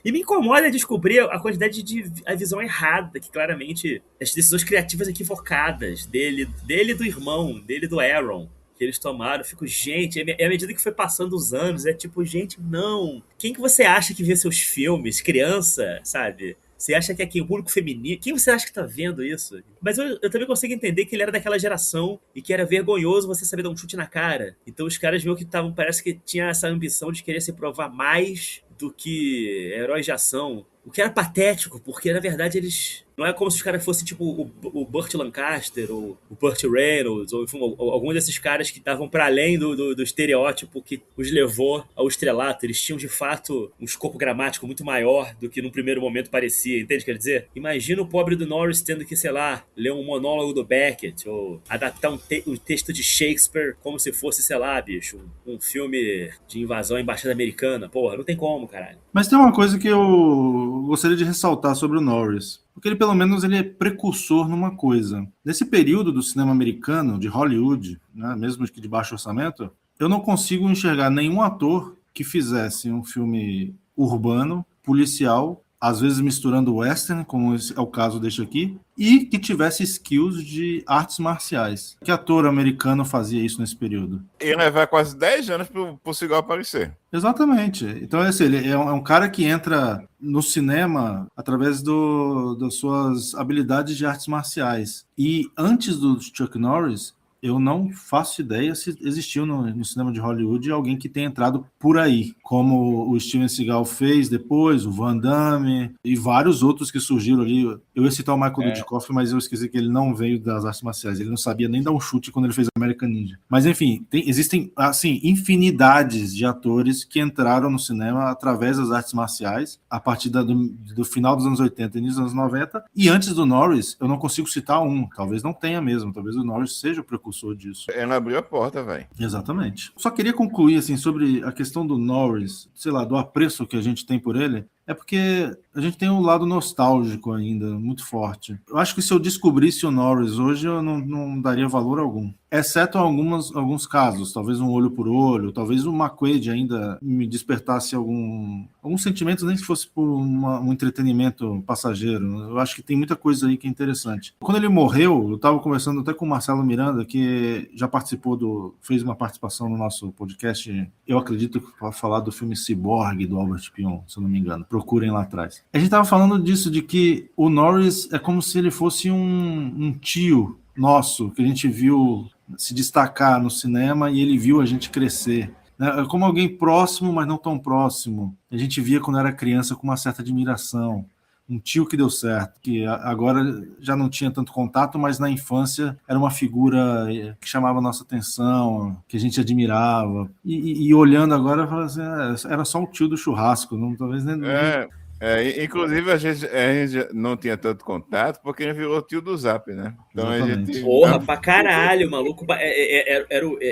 E me incomoda descobrir a quantidade a visão errada, que claramente as decisões criativas equivocadas dele e do irmão, dele e do Aaron, que eles tomaram. Eu fico, gente, à medida que foi passando os anos, é tipo, gente, não. Quem que você acha que vê seus filmes? Criança, sabe? Você acha que é quem? O público feminino? Quem você acha que tá vendo isso? Mas eu também consigo entender que ele era daquela geração e que era vergonhoso você saber dar um chute na cara. Então os caras viram que parece que tinha essa ambição de querer se provar mais do que heróis de ação, O que era patético, porque na verdade eles... Não é como se os caras fossem tipo o Burt Lancaster, ou o Burt Reynolds, ou enfim, algum desses caras que estavam para além do estereótipo que os levou ao estrelato. Eles tinham de fato um escopo gramático muito maior do que num primeiro momento parecia, entende o que quer dizer? Imagina o pobre do Norris tendo que, sei lá, ler um monólogo do Beckett, ou adaptar um texto de Shakespeare como se fosse, sei lá, bicho, um filme de invasão à embaixada americana. Porra, não tem como, caralho. Mas tem uma coisa que eu gostaria de ressaltar sobre o Norris. Porque ele, pelo menos, ele é precursor numa coisa. Nesse período do cinema americano, de Hollywood, né, mesmo que de baixo orçamento, eu não consigo enxergar nenhum ator que fizesse um filme urbano, policial, às vezes misturando western, como é o caso deste aqui, e que tivesse skills de artes marciais. Que ator americano fazia isso nesse período? Ia levar quase 10 anos pro Seagal aparecer. Exatamente. Então, assim, ele é um cara que entra no cinema através das suas habilidades de artes marciais. E antes do Chuck Norris, eu não faço ideia se existiu no cinema de Hollywood alguém que tenha entrado por aí, como o Steven Seagal fez depois, o Van Damme e vários outros que surgiram ali. Eu ia citar o Michael Dudikoff, mas eu esqueci que ele não veio das artes marciais, ele não sabia nem dar um chute quando ele fez American Ninja. Mas enfim, existem assim infinidades de atores que entraram no cinema através das artes marciais, a partir do final dos anos 80 e início dos anos 90, e antes do Norris, eu não consigo citar um, talvez não tenha mesmo, talvez o Norris seja o precursor disso. Ele abriu a porta, velho. Exatamente. Só queria concluir assim sobre a questão do Norris, sei lá, do apreço que a gente tem por ele. É porque a gente tem um lado nostálgico ainda, muito forte. Eu acho que se eu descobrisse o Norris hoje, eu não daria valor algum. Exceto alguns casos, talvez um olho por olho, talvez o McQuaid ainda me despertasse alguns sentimentos, nem se fosse por um entretenimento passageiro. Eu acho que tem muita coisa aí que é interessante. Quando ele morreu, eu estava conversando até com o Marcelo Miranda, que já fez uma participação no nosso podcast, eu acredito, para falar do filme Cyborg, do Albert Pion, se eu não me engano. Procurem lá atrás. A gente estava falando disso, de que o Norris é como se ele fosse um tio nosso, que a gente viu se destacar no cinema e ele viu a gente crescer. É como alguém próximo, mas não tão próximo. A gente via quando era criança com uma certa admiração. Um tio que deu certo, que agora já não tinha tanto contato, mas na infância era uma figura que chamava a nossa atenção, que a gente admirava. E olhando agora, assim, era só o tio do churrasco, não, talvez nem... Inclusive a gente não tinha tanto contato porque ele virou tio do Zap, né? Então Exatamente. a gente... Porra, pra caralho, maluco.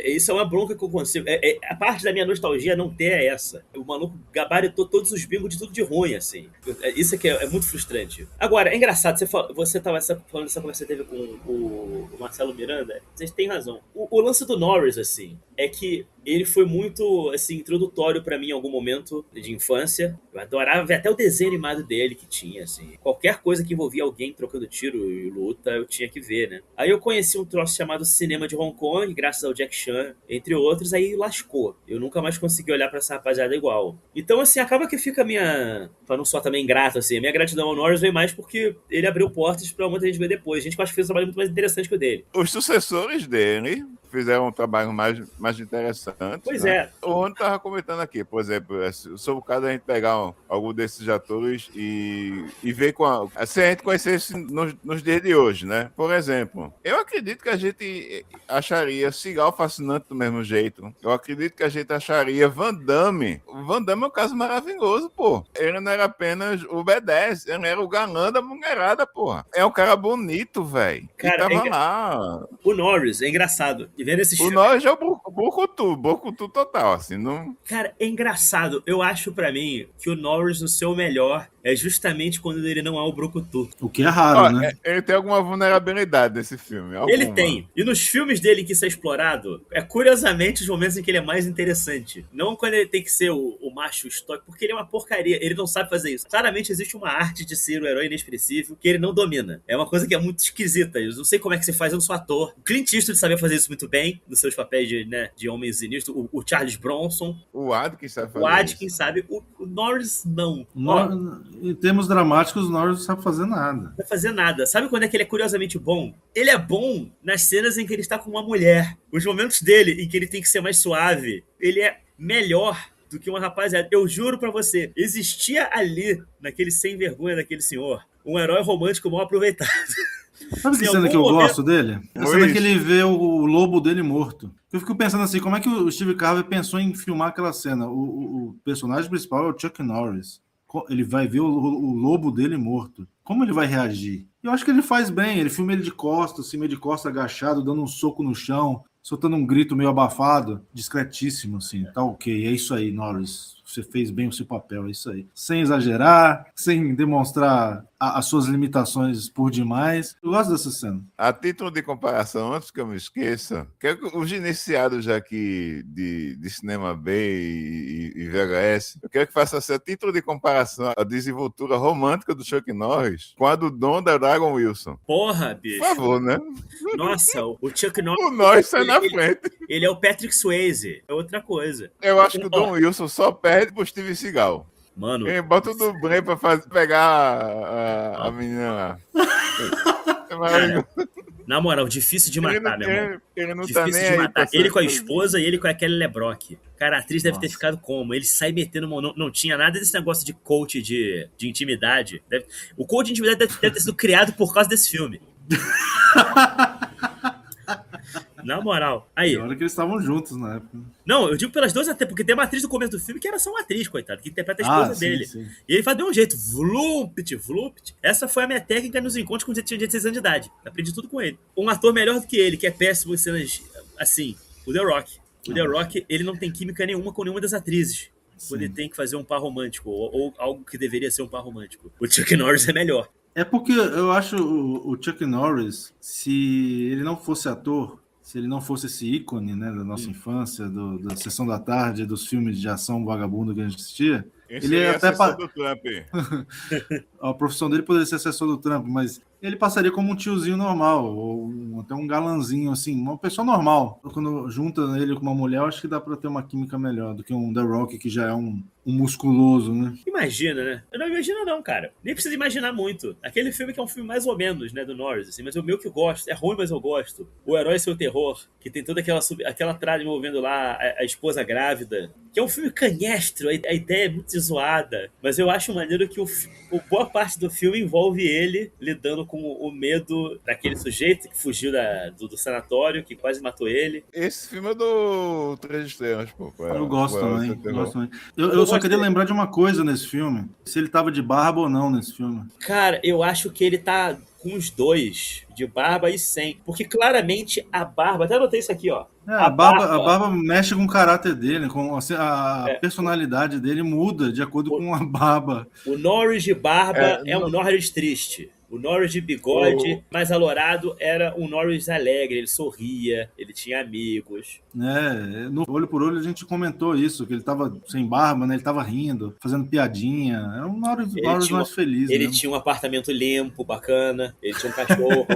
Isso é uma bronca que eu consigo. A parte da minha nostalgia não ter é essa. O maluco gabaritou todos os bingos de tudo de ruim, assim. Isso aqui é muito frustrante. Agora, é engraçado, você tava falando dessa conversa que você teve com o Marcelo Miranda. Vocês têm razão. O lance do Norris, assim, é que ele foi muito, assim, introdutório pra mim em algum momento de infância. Eu adorava ver até o desenho animado dele que tinha, assim. Qualquer coisa que envolvia alguém trocando tiro e luta, eu tinha que ver, né? Aí eu conheci um troço chamado Cinema de Hong Kong, graças ao Jack Chan, entre outros, aí lascou. Eu nunca mais consegui olhar pra essa rapaziada igual. Então, assim, acaba que fica a minha... Pra não soar também ingrato, assim, a minha gratidão ao Norris vem mais porque ele abriu portas pra muita gente ver depois. A gente acho que fez um trabalho muito mais interessante que o dele. Os sucessores dele fizeram um trabalho mais interessante. Pois né? é. O Rony estava comentando aqui, por exemplo, sobre o caso da gente pegar algum desses atores e ver se a gente conhecesse nos dias de hoje, né? Por exemplo, eu acredito que a gente acharia Seagal fascinante do mesmo jeito. Eu acredito que a gente acharia Van Damme. O Van Damme é um caso maravilhoso, pô. Ele não era apenas o B10, ele era o galã da mulherada, porra. É um cara bonito, velho. E tava lá. O Norris é engraçado. E vendo esses o Norris é o Bokutu total, assim, não... Cara, é engraçado. Eu acho pra mim que o Norris, no seu melhor, é justamente quando ele não é o brucutu. O que é raro, né? Ele tem alguma vulnerabilidade nesse filme. Alguma. Ele tem. E nos filmes dele que isso é explorado, é curiosamente os momentos em que ele é mais interessante. Não quando ele tem que ser o macho estoque, porque ele é uma porcaria. Ele não sabe fazer isso. Claramente existe uma arte de ser o herói inexpressivo que ele não domina. É uma coisa que é muito esquisita. Eu não sei como é que se faz, eu não sou ator. O Clint Eastwood sabia fazer isso muito bem, nos seus papéis de homens sinistros. O Charles Bronson. O Adkins sabe fazer O Adkins sabe. O Norris, não. Em termos dramáticos, o Norris não sabe fazer nada. Não vai fazer nada. Sabe quando é que ele é curiosamente bom? Ele é bom nas cenas em que ele está com uma mulher. Os momentos dele em que ele tem que ser mais suave. Ele é melhor do que uma rapaziada. Eu juro pra você, existia ali, naquele sem vergonha daquele senhor, um herói romântico mal aproveitado. Sabe que Se em cena que eu algum momento- gosto dele? A cena que ele vê o lobo dele morto. Eu fico pensando assim, como é que o Steve Carell pensou em filmar aquela cena? O personagem principal é o Chuck Norris. Ele vai ver o lobo dele morto. Como ele vai reagir? Eu acho que ele faz bem. Ele filma ele de costas, assim, meio de costas agachado, dando um soco no chão, soltando um grito meio abafado, discretíssimo, assim. Tá ok, é isso aí, Norris. Você fez bem o seu papel, é isso aí. Sem exagerar, sem demonstrar as suas limitações por demais. Eu gosto dessa cena. A título de comparação, antes que eu me esqueça, que os iniciados aqui de cinema B e VHS, eu quero que faça a título de comparação a desenvoltura romântica do Chuck Norris com a do Dom da Dragon Wilson. Porra, bicho. Por favor, né? Nossa, o Chuck Norris. O Norris sai na frente. Ele é o Patrick Swayze. É outra coisa. Eu acho que o Dom Wilson só perde pro Steve Seagal. Mano. Ele bota o dublê pra pegar a menina lá. Na moral, difícil de matar, meu irmão. Ele não Difícil tá nem de aí. matar. Ele com a esposa e ele com a Kelly LeBrock. Cara, a atriz deve ter Nossa. ficado como? Ele sai metendo... Não tinha nada desse negócio de coach de intimidade. O coach de intimidade deve ter sido criado por causa desse filme. Na moral. Aí. Na hora que eles estavam juntos na época. Não, eu digo pelas duas até, porque tem uma atriz do começo do filme que era só uma atriz, coitada, que interpreta a esposa sim, dele. sim. E ele faz de um jeito, vlupt. Essa foi a minha técnica nos encontros quando eu tinha 16 anos de idade. Aprendi tudo com ele. Um ator melhor do que ele, que é péssimo em cenas assim, o The Rock. O The Rock, ele não tem química nenhuma com nenhuma das atrizes. Quando ele tem que fazer um par romântico, ou algo que deveria ser um par romântico. O Chuck Norris é melhor. É porque eu acho o Chuck Norris, se ele não fosse ator, se ele não fosse esse ícone, né, da nossa infância, da Sessão da Tarde, dos filmes de ação vagabundo que a gente assistia, ele é até do Trump. a profissão dele poderia ser assessor do Trump, mas ele passaria como um tiozinho normal, ou até um galanzinho, assim, uma pessoa normal. Quando junta ele com uma mulher, eu acho que dá pra ter uma química melhor do que um The Rock, que já é um musculoso, né? Imagina, né? Eu não imagino não, cara. Nem precisa imaginar muito. Aquele filme que é um filme mais ou menos, né, do Norris, assim, mas o meu que eu gosto, é ruim, mas eu gosto. O Herói e Seu Terror, que tem toda aquela tralha envolvendo lá a esposa grávida, que é um filme canhestro, a ideia é muito zoada, mas eu acho maneiro que boa parte do filme envolve ele lidando com o medo daquele sujeito que fugiu do sanatório, que quase matou ele. Esse filme é do Três Estrelas, pô. Eu gosto também. Eu só queria lembrar de uma coisa nesse filme. Se ele tava de barba ou não nesse filme. Cara, eu acho que ele tá com os dois, de barba e sem. Porque claramente a barba... Até anotei isso aqui, ó. A barba mexe com o caráter dele, com assim, a personalidade dele muda de acordo com a barba. O Norris de barba é um Norris triste. O Norris de bigode, mais alourado, era um Norris alegre. Ele sorria, ele tinha amigos. No Olho por Olho a gente comentou isso, que ele tava sem barba, né? Ele tava rindo, fazendo piadinha. É um Norris mais feliz. Ele mesmo. tinha um apartamento limpo, bacana. Ele tinha um cachorro.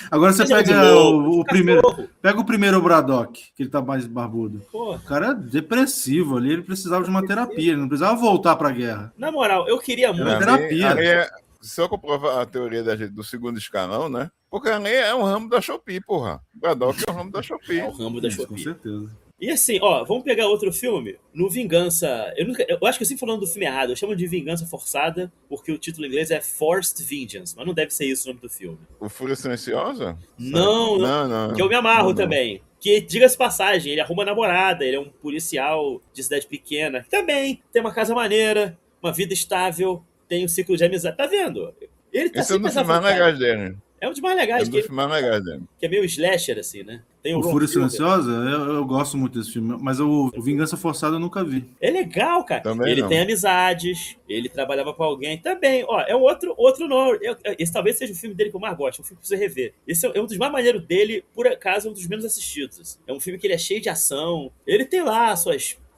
Agora você pega o primeiro. Pega o primeiro Braddock, que ele tá mais barbudo. Pô. O cara é depressivo ali, ele precisava de uma terapia, ele não precisava voltar pra guerra. Na moral, eu queria muito. Terapia. Só comprova a teoria do segundo escalão, né? Porque ali é um ramo da Shopee, porra. Braddock é um ramo da Shopee. É o ramo da Isso, Shopee. com certeza. E assim, ó, vamos pegar outro filme. No Vingança... Eu acho que eu sempre falando do filme errado. Eu chamo de Vingança Forçada, porque o título em inglês é Forced Vengeance. Mas não deve ser isso o nome do filme. O Fúria Silenciosa? Não. Que eu me amarro também. Que, diga-se passagem, ele arruma namorada, ele é um policial de cidade pequena. Também tem uma casa maneira, uma vida estável, tem um ciclo de amizade. Tá vendo? Ele tá Esse é um dos mais legais dele. É um dos mais legais. Que é meio slasher, assim, né? Tem o Fúria Silenciosa, eu gosto muito desse filme, mas o Vingança Forçada eu nunca vi. É legal, cara. Também ele não. tem amizades, ele trabalhava com alguém também. Ó, é um outro nome. Esse talvez seja o filme dele que eu mais gosto, um filme pra você rever. Esse é um dos mais maneiros dele, por acaso, um dos menos assistidos. Assim. É um filme que ele é cheio de ação. Ele tem lá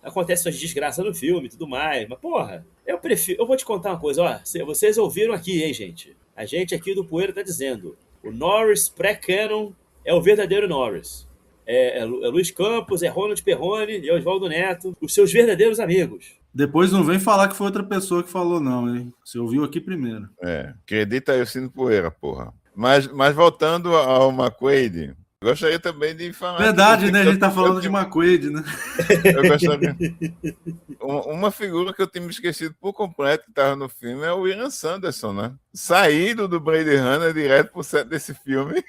acontece suas desgraças no filme e tudo mais. Mas, porra, eu vou te contar uma coisa, ó. Vocês ouviram aqui, hein, gente? A gente aqui do Poeira tá dizendo. O Norris pré-canon é o verdadeiro Norris. É Luiz Campos, é Ronald Perrone e é Oswaldo Neto, os seus verdadeiros amigos. Depois não vem falar que foi outra pessoa que falou, não, hein? Você ouviu aqui primeiro. Acredita aí o Cine Poeira, porra. Mas voltando ao McQuaid, Gostaria também de falar... Verdade, né? A gente tá falando de McQuaid, né? Eu gostaria... Uma figura que eu tinha me esquecido por completo que estava no filme é o William Sanderson, né? Saído do Blade Runner direto pro set desse filme.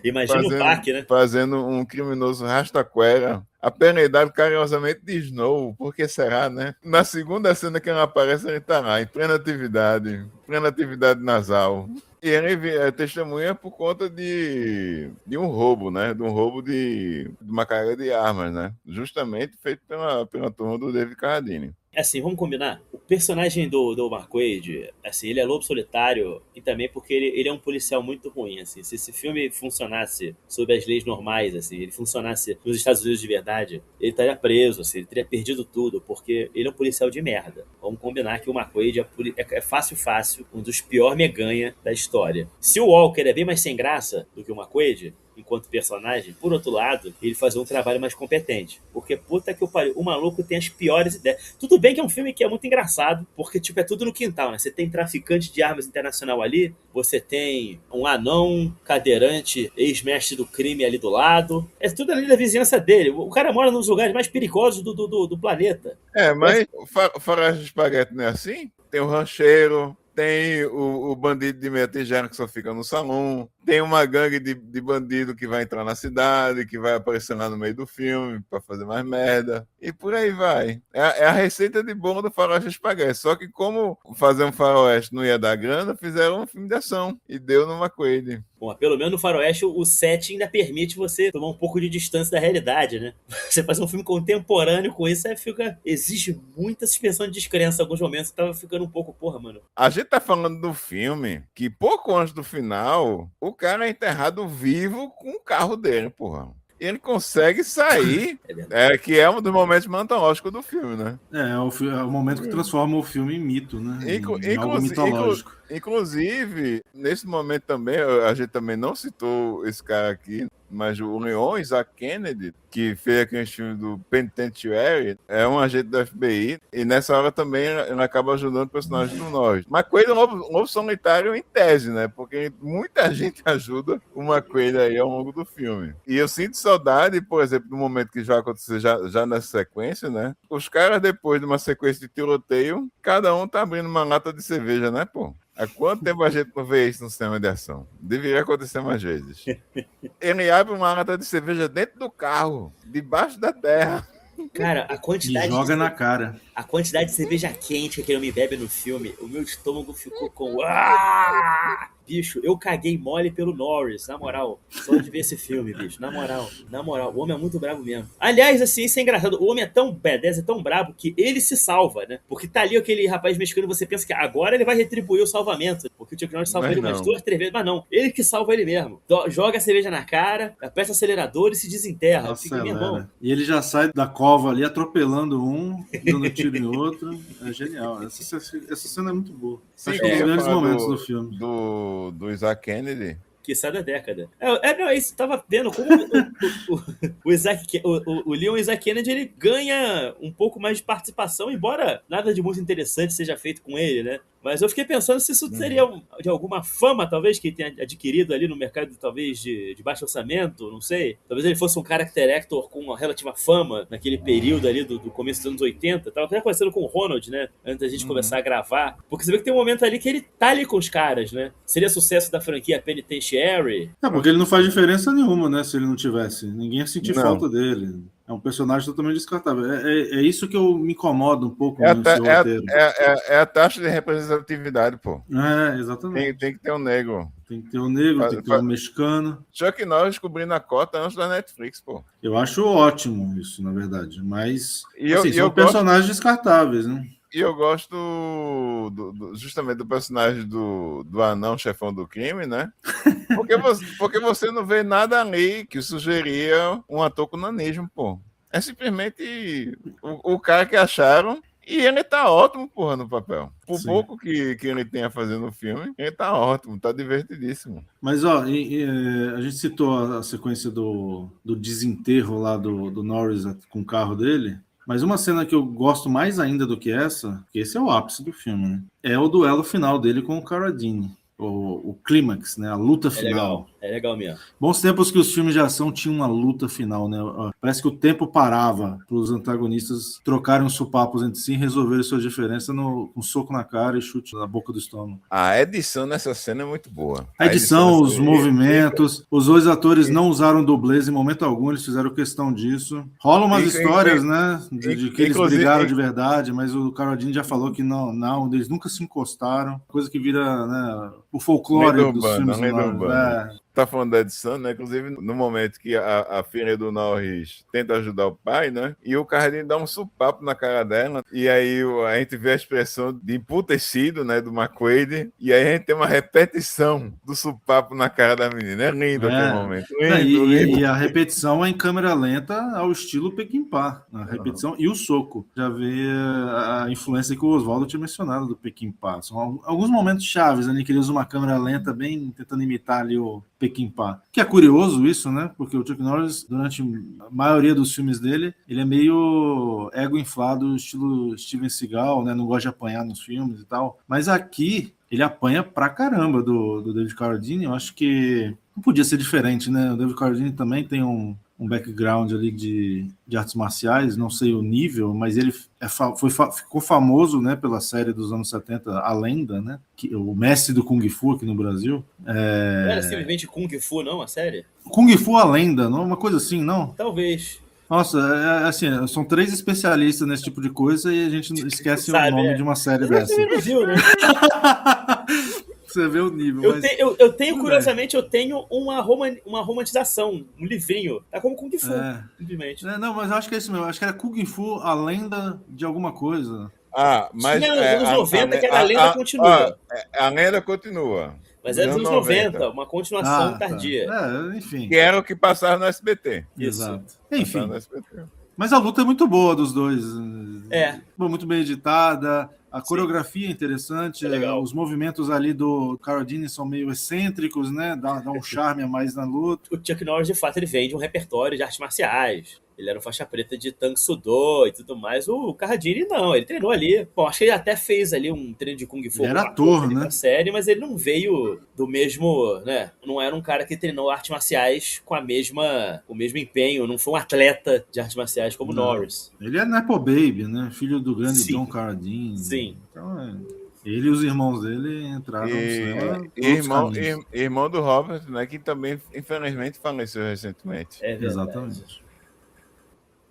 Imagina o baque, né? Fazendo um criminoso rastaquera, apelidado carinhosamente de Snow. Por que será, né? Na segunda cena que ele aparece, ele tá lá, em plena atividade nasal. E ele é testemunha por conta de um roubo, né? De um roubo de uma carga de armas, né? Justamente feito pela turma do David Carradine. Assim, vamos combinar? O personagem do McQuaid, assim, ele é lobo solitário e também porque ele é um policial muito ruim, assim. Se esse filme funcionasse sob as leis normais, assim, ele funcionasse nos Estados Unidos de verdade, ele estaria preso, assim, ele teria perdido tudo, porque ele é um policial de merda. Vamos combinar que o McQuaid é fácil, um dos piores meganha da história. Se o Walker é bem mais sem graça do que o McQuaid, enquanto personagem, por outro lado, ele fazia um trabalho mais competente. Porque, puta que o pariu, o maluco tem as piores ideias. Tudo bem que é um filme que é muito engraçado, porque, tipo, é tudo no quintal, né? Você tem traficante de armas internacional ali, você tem um anão cadeirante, ex-mestre do crime ali do lado. É tudo ali da vizinhança dele. O cara mora nos lugares mais perigosos do planeta. Mas o Faroeste de Espaguete não é assim? Tem o rancheiro, tem o bandido de meia tigela que só fica no salão, tem uma gangue de bandido que vai entrar na cidade, que vai aparecer lá no meio do filme pra fazer mais merda, e por aí vai. É a receita de bolo do Faroeste de Espaguete, só que como fazer um faroeste não ia dar grana, fizeram um filme de ação, e deu no McQuaid. Bom, pelo menos no Faroeste o set ainda permite você tomar um pouco de distância da realidade, né? Você faz um filme contemporâneo com isso, aí exige muita suspensão de descrença em alguns momentos. Tava ficando um pouco, porra, mano. A gente tá falando do filme que pouco antes do final, o cara é enterrado vivo com o carro dele, porra. Ele consegue sair, que é um dos momentos antológicos do filme, né? É o momento que transforma o filme em mito, né? Em algo mitológico. Inclusive, nesse momento também, a gente também não citou esse cara aqui, mas o Leon Isaac Kennedy, que fez aquele filme do Penitentiary, é um agente do FBI, e nessa hora também ele acaba ajudando o personagem do Norris. McQuaid é um lobo solitário em tese, né? Porque muita gente ajuda o McQuaid aí ao longo do filme. E eu sinto saudade, por exemplo, do momento que já aconteceu já nessa sequência, né? Os caras, depois de uma sequência de tiroteio, cada um tá abrindo uma lata de cerveja, né, pô? Há quanto tempo a gente não vê isso no cinema de ação? Deveria acontecer mais vezes. Ele abre uma lata de cerveja dentro do carro, debaixo da terra. Cara, a quantidade... E joga na cara. A quantidade de cerveja quente que aquele homem bebe no filme, o meu estômago ficou com... Bicho, eu caguei mole pelo Norris, na moral. Só de ver esse filme, bicho, na moral. O homem é muito brabo mesmo. Aliás, assim, isso é engraçado. O homem é tão badass, é tão brabo, que ele se salva, né? Porque tá ali aquele rapaz mexicano, você pensa que agora ele vai retribuir o salvamento. Porque o Chuck Norris salva ele umas 2, 3 vezes. Mas não, ele que salva ele mesmo. Joga a cerveja na cara, aperta o acelerador e se desenterra. Fica minha mão. E ele já sai da cova ali, atropelando um, dando tiro em outro. É genial. Essa cena é muito boa. Sim, acho que é um dos melhores momentos do filme. Do Isaac Kennedy. Que sai da década. Não, é isso. Tava vendo como o Leon Isaac Kennedy, ele ganha um pouco mais de participação, embora nada de muito interessante seja feito com ele, né? Mas eu fiquei pensando se isso seria de alguma fama, talvez, que ele tenha adquirido ali no mercado, talvez, de baixo orçamento, não sei. Talvez ele fosse um character actor com uma relativa fama naquele período ali do começo dos anos 80. Tava até conversando com o Ronald, né? Antes da gente começar a gravar. Porque você vê que tem um momento ali que ele tá ali com os caras, né? Seria sucesso da franquia Penitentiary. Porque ele não faz diferença nenhuma, né? Se ele não tivesse. Ninguém ia sentir falta dele. É um personagem totalmente descartável. É isso que eu me incomodo um pouco no seu roteiro. É a taxa de representatividade, pô. Exatamente. Tem que ter um negro. Tem que ter um negro, tem que ter um mexicano. Chuck Norris cobrindo a cota antes da Netflix, pô. Eu acho ótimo isso, na verdade. Mas são eu personagens descartáveis, né? E eu gosto justamente do personagem do anão chefão do crime, né? Porque você não vê nada ali que sugeria um ator com nanismo, pô. É simplesmente o cara que acharam e ele tá ótimo, porra, no papel. Por pouco que ele tenha fazendo o filme, ele tá ótimo, tá divertidíssimo. Mas, a gente citou a sequência do desenterro lá do Norris com o carro dele. Mas uma cena que eu gosto mais ainda do que essa, que esse é o ápice do filme, né? É o duelo final dele com o Carradine. o clímax, né? A luta final. É legal mesmo. Bons tempos que os filmes de ação tinham uma luta final, né? Parece que o tempo parava para os antagonistas trocarem os supapos entre si e resolverem suas diferenças com um soco na cara e chute na boca do estômago. A edição nessa cena é muito boa. A edição, os movimentos, os dois atores não usaram dublês em momento algum, eles fizeram questão disso. Rolam umas histórias, né? De que eles brigaram de verdade, mas o Carradine já falou que não, eles nunca se encostaram. Coisa que vira, né, o folclore dos filmes. Tá falando da edição, né? Inclusive, no momento que a filha do Norris tenta ajudar o pai, né? E o Carradine dá um supapo na cara dela. E aí a gente vê a expressão de emputecido, né? Do McQuaid. E aí a gente tem uma repetição do supapo na cara da menina. É lindo aquele momento. Lindo. E a repetição é em câmera lenta ao estilo Peckinpah. A repetição e o soco. Já vê a influência que o Oswaldo tinha mencionado do Peckinpah. São alguns momentos chaves ali que ele usa uma câmera lenta bem tentando imitar ali o Peckinpah. Que é curioso isso, né? Porque o Chuck Norris, durante a maioria dos filmes dele, ele é meio ego inflado, estilo Steven Seagal, né? Não gosta de apanhar nos filmes e tal. Mas aqui, ele apanha pra caramba do David Carradine. Eu acho que não podia ser diferente, né? O David Carradine também tem um background ali de artes marciais, não sei o nível, mas ele ficou famoso, né, pela série dos anos 70, A Lenda, né, o mestre do Kung Fu aqui no Brasil. Não era simplesmente Kung Fu, não, a série? Kung Fu, A Lenda, não? Uma coisa assim, não? Talvez. Nossa, assim, são 3 especialistas nesse tipo de coisa e a gente esquece o nome de uma série dessa. Você não viu, né? Você vê o nível. Eu tenho, curiosamente, uma romantização, um livrinho. Tá como Kung Fu, simplesmente. Não, mas eu acho que é isso mesmo. Acho que era Kung Fu, a lenda de alguma coisa. Mas... Tinha nos anos 90 que a lenda continua. A lenda continua. Mas é dos anos 90, uma continuação tardia. Enfim. Que era o que passava no SBT. Exato. Enfim. Mas a luta é muito boa dos dois. Muito bem editada. A coreografia é interessante, os movimentos ali do Carradine são meio excêntricos, né? Dá um charme a mais na luta. O Chuck Norris, de fato, ele vem de um repertório de artes marciais. Ele era um faixa preta de Tang Soo Do e tudo mais. O Carradine, não, ele treinou ali. Bom, acho que ele até fez ali um treino de Kung Fu. Ele era ator, né? Série, mas ele não veio do mesmo, né? Não era um cara que treinou artes marciais com o mesmo empenho. Não foi um atleta de artes marciais como Norris. Ele é Nepo Baby, né? Filho do grande John Carradine. Sim. Então, ele e os irmãos dele entraram no cinema. Irmão do Robert, né? Que também, infelizmente, faleceu recentemente. Exatamente.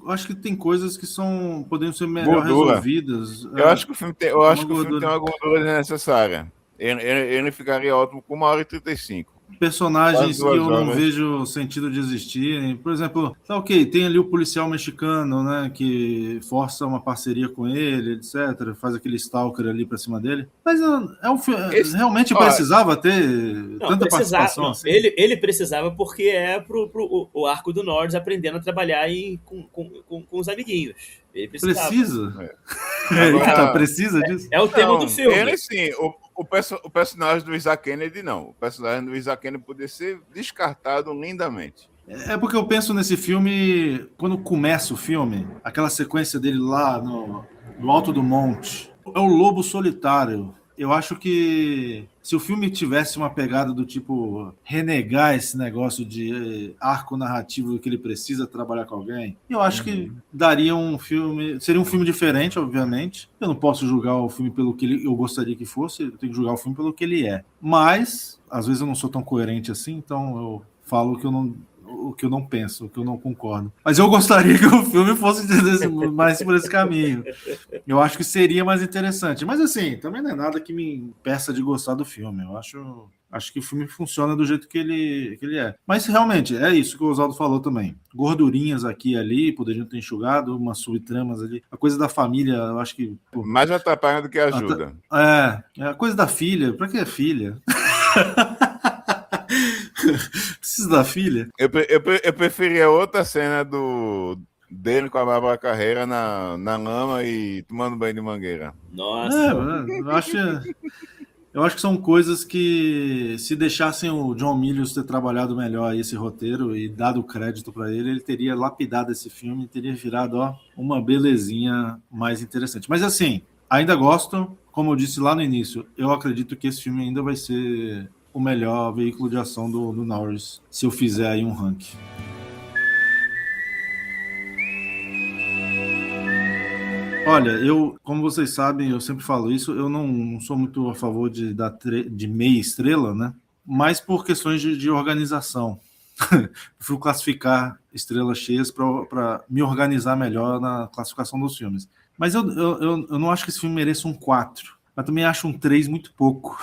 Eu acho que tem coisas que poderiam ser melhor resolvidas. Eu acho que o filme tem uma gordura desnecessária. Ele ficaria ótimo com 1h35. Personagens que eu não vejo sentido de existirem. Por exemplo, tem ali o policial mexicano, né, que força uma parceria com ele, etc. Faz aquele stalker ali pra cima dele. Mas realmente precisava ter tanta participação assim? Ele precisava porque é o arco do Norris aprendendo a trabalhar com os amiguinhos. Ele precisava. Precisa? Agora, precisa disso? É o tema do filme. Ele sim, o personagem do Isaac Kennedy não. O personagem do Isaac Kennedy poderia ser descartado lindamente. É porque eu penso nesse filme, quando começa o filme, aquela sequência dele lá no alto do monte, é o lobo solitário. Eu acho que se o filme tivesse uma pegada do tipo renegar esse negócio de arco narrativo que ele precisa trabalhar com alguém, eu acho que daria um filme, seria um filme diferente, obviamente. Eu não posso julgar o filme pelo que eu gostaria que fosse, eu tenho que julgar o filme pelo que ele é. Mas, às vezes eu não sou tão coerente assim, então eu falo o que eu não penso, o que eu não concordo. Mas eu gostaria que o filme fosse mais por esse caminho. Eu acho que seria mais interessante. Mas assim, também não é nada que me impeça de gostar do filme. Eu acho que o filme funciona do jeito que ele é. Mas realmente, é isso que o Oswaldo falou também. Gordurinhas aqui e ali, poderiam ter enxugado, umas subtramas ali. A coisa da família, eu acho que... Mais atrapalha do que ajuda. É a coisa da filha. Pra que é filha? Precisa da filha? Eu preferia outra cena dele com a Bárbara Carreira na lama e tomando banho de mangueira. Nossa. Eu acho que são coisas que, se deixassem o John Milius ter trabalhado melhor esse roteiro e dado crédito para ele teria lapidado esse filme e teria virado uma belezinha mais interessante. Mas assim, ainda gosto. como eu disse lá no início, eu acredito que esse filme ainda vai ser o melhor veículo de ação do Norris, se eu fizer aí um ranking. Olha, como vocês sabem, eu sempre falo isso, eu não sou muito a favor de meia estrela, né? Mas por questões de organização. Fui classificar estrelas cheias para me organizar melhor na classificação dos filmes. Mas eu não acho que esse filme mereça um 4, mas também acho um 3 muito pouco.